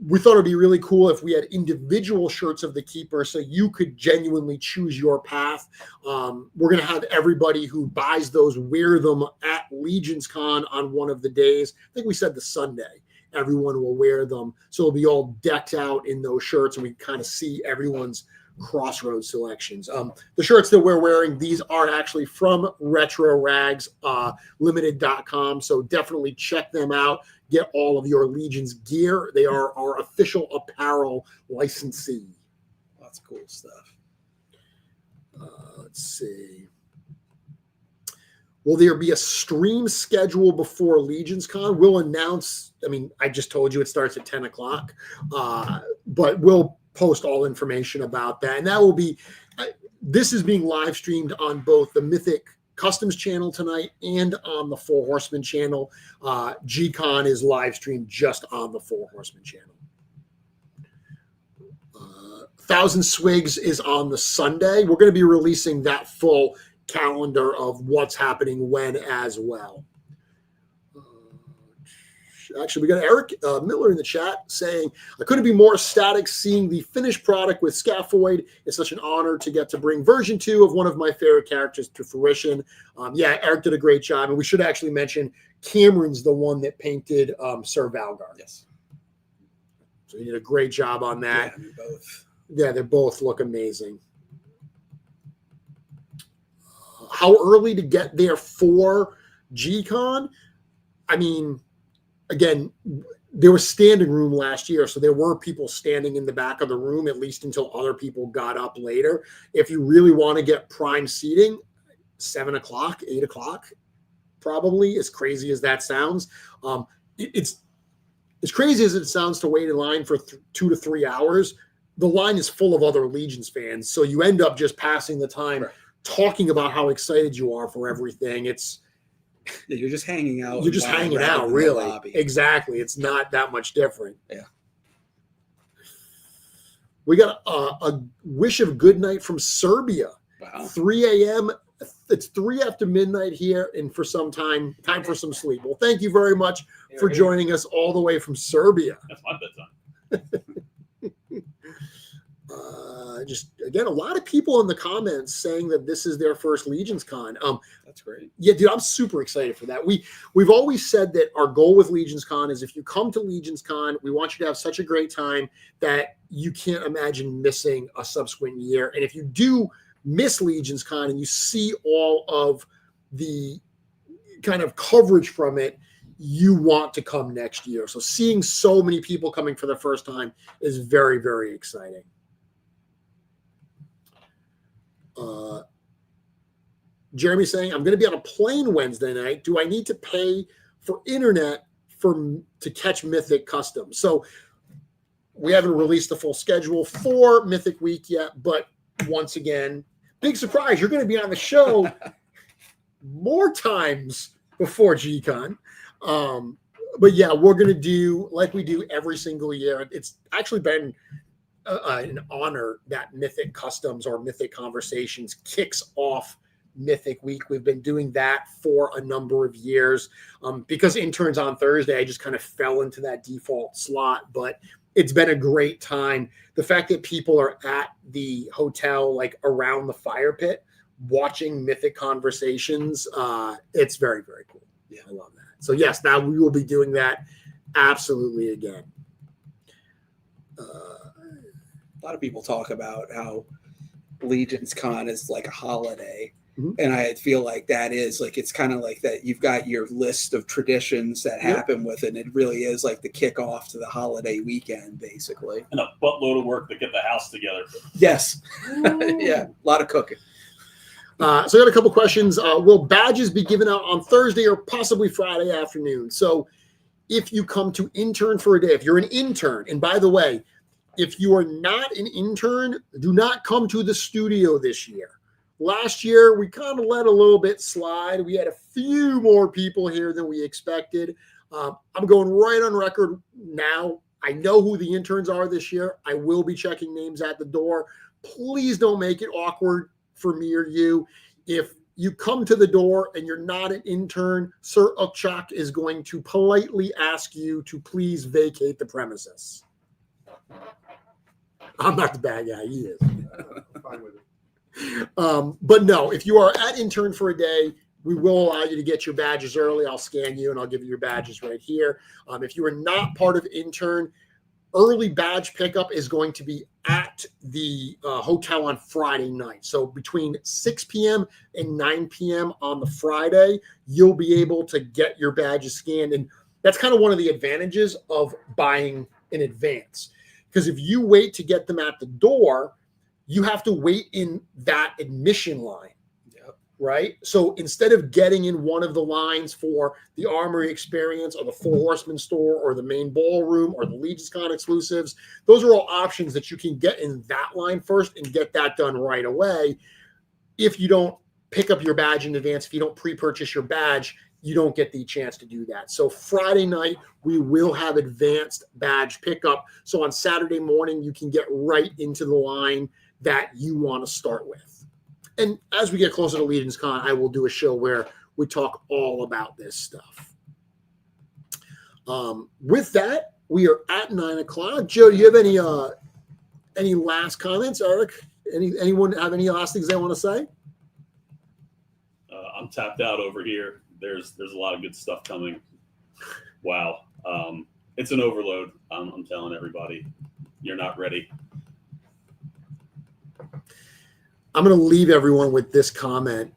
we thought it'd be really cool if we had individual shirts of the keeper so you could genuinely choose your path. We're going to have everybody who buys those wear them at LegionsCon on one of the days. I think we said the Sunday. Everyone will wear them. So it'll be all decked out in those shirts and we kind of see everyone's Crossroads selections. The shirts that we're wearing, these are actually from RetroRagsLimited.com. So definitely check them out. Get all of your Legions gear. They are our official apparel licensee. Lots of cool stuff. Let's see. Will there be a stream schedule before LegionsCon? We'll announce, I just told you it starts at 10 o'clock, but we'll post all information about that. And that will be, this is being live streamed on both the Mythic Customs channel tonight and on the Four Horsemen channel. G-Con is live streamed just on the Four Horsemen channel. Thousand Swigs is on the Sunday. We're going to be releasing that full calendar of what's happening when as well. Actually, we got Eric Miller in the chat saying, I couldn't be more ecstatic seeing the finished product with Scaphoid. It's such an honor to get to bring version 2 of one of my favorite characters to fruition. Yeah, Eric did a great job. And we should actually mention Cameron's the one that painted Sir Valgard. Yes. So he did a great job on that. Yeah, both. Yeah, they both look amazing. How early to get there for G-Con? I mean, again, there was standing room last year, so there were people standing in the back of the room, at least until other people got up later. If you really want to get prime seating, 7 o'clock, 8 o'clock, probably, as crazy as that sounds. It's as crazy as it sounds to wait in line for 2 to 3 hours. The line is full of other Legions fans, so you end up just passing the time talking about how excited you are for everything. You're just hanging out. You're just hanging out, really. Exactly. It's not that much different. Yeah. We got a wish of good night from Serbia. Wow. 3 a.m. It's 3 after midnight here, and for some time for some sleep. Well, thank you very much for joining us all the way from Serbia. That's my bedtime. Just again, a lot of people in the comments saying that this is their first LegionsCon. That's great. Yeah, dude, I'm super excited for that. We've always said that our goal with LegionsCon is if you come to LegionsCon, we want you to have such a great time that you can't imagine missing a subsequent year. And if you do miss LegionsCon and you see all of the kind of coverage from it, you want to come next year. So seeing so many people coming for the first time is very, very exciting. Jeremy saying, I'm going to be on a plane Wednesday night. Do I need to pay for internet to catch Mythic Custom? So we haven't released the full schedule for Mythic Week yet, but once again, big surprise, you're going to be on the show more times before G-Con. But yeah, we're going to do like we do every single year. It's actually been an honor that Mythic Customs or Mythic Conversations kicks off Mythic Week. We've been doing that for a number of years. Because interns on Thursday, I just kind of fell into that default slot, but it's been a great time. The fact that people are at the hotel, like around the fire pit, watching Mythic Conversations, it's very, very cool. Yeah, I love that. So yes, now we will be doing that absolutely again. A lot of people talk about how LegionsCon is like a holiday. Mm-hmm. And I feel like that is like, it's kind of like that. You've got your list of traditions that happen with it. And it really is like the kickoff to the holiday weekend, basically. And a buttload of work to get the house together. Yes. Yeah. A lot of cooking. So I got a couple questions. Will badges be given out on Thursday or possibly Friday afternoon? So if you come to intern for a day, if you're an intern, and by the way, if you are not an intern, do not come to the studio this year. Last year, we kind of let a little bit slide. We had a few more people here than we expected. I'm going right on record now. I know who the interns are this year. I will be checking names at the door. Please don't make it awkward for me or you. If you come to the door and you're not an intern, Sir Ukchak is going to politely ask you to please vacate the premises. I'm not the bad guy. He is. I'm fine with it. But no, if you are at intern for a day, we will allow you to get your badges early. I'll scan you and I'll give you your badges right here. If you are not part of intern, early badge pickup is going to be at the hotel on Friday night. So between 6 p.m. and 9 p.m. on the Friday, you'll be able to get your badges scanned. And that's kind of one of the advantages of buying in advance. Because if you wait to get them at the door, you have to wait in that admission line. Right? So instead of getting in one of the lines for the Armory experience or the Four Horsemen store or the main ballroom or the LegionsCon exclusives, those are all options that you can get in that line first and get that done right away. If you don't pick up your badge in advance, if you don't pre-purchase your badge, you don't get the chance to do that. So Friday night, we will have advanced badge pickup. So on Saturday morning, you can get right into the line that you want to start with. And as we get closer to LegionsCon, I will do a show where we talk all about this stuff. With that, we are at 9 o'clock. Joe, do you have any last comments? Eric, anyone have any last things they want to say? I'm tapped out over here. There's a lot of good stuff coming. Wow. It's an overload. I'm telling everybody, you're not ready. I'm going to leave everyone with this comment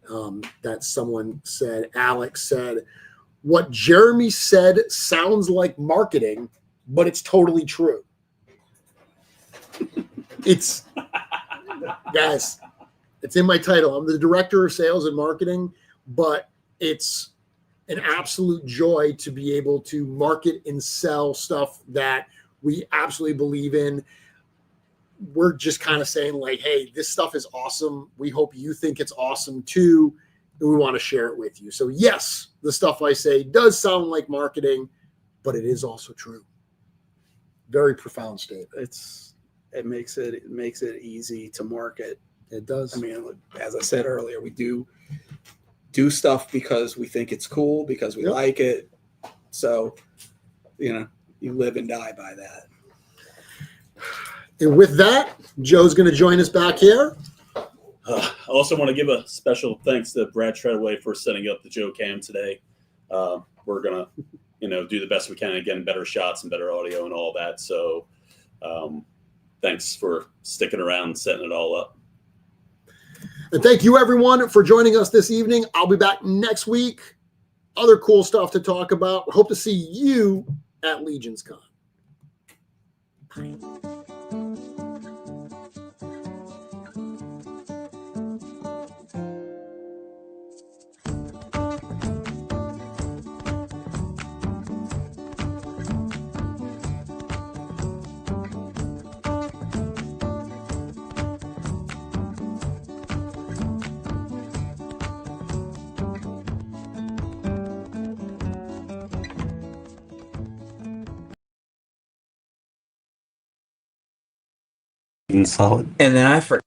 that someone said. Alex said, what Jeremy said sounds like marketing, but it's totally true. It's, guys, it's in my title. I'm the director of sales and marketing, but it's an absolute joy to be able to market and sell stuff that we absolutely believe in. We're just kind of saying like, hey, this stuff is awesome. We hope you think it's awesome too. And we want to share it with you. So yes, the stuff I say does sound like marketing, but it is also true. Very profound statement. It makes it easy to market. It does. I mean, as I said earlier, we do stuff because we think it's cool, because we like it. So, you live and die by that. And with that, Joe's going to join us back here. I also want to give a special thanks to Brad Treadaway for setting up the Joe Cam today. We're going to, do the best we can and getting better shots and better audio and all that. So thanks for sticking around and setting it all up. And thank you, everyone, for joining us this evening. I'll be back next week. Other cool stuff to talk about. Hope to see you at LegionsCon. Bye. Solid. And then I forgot.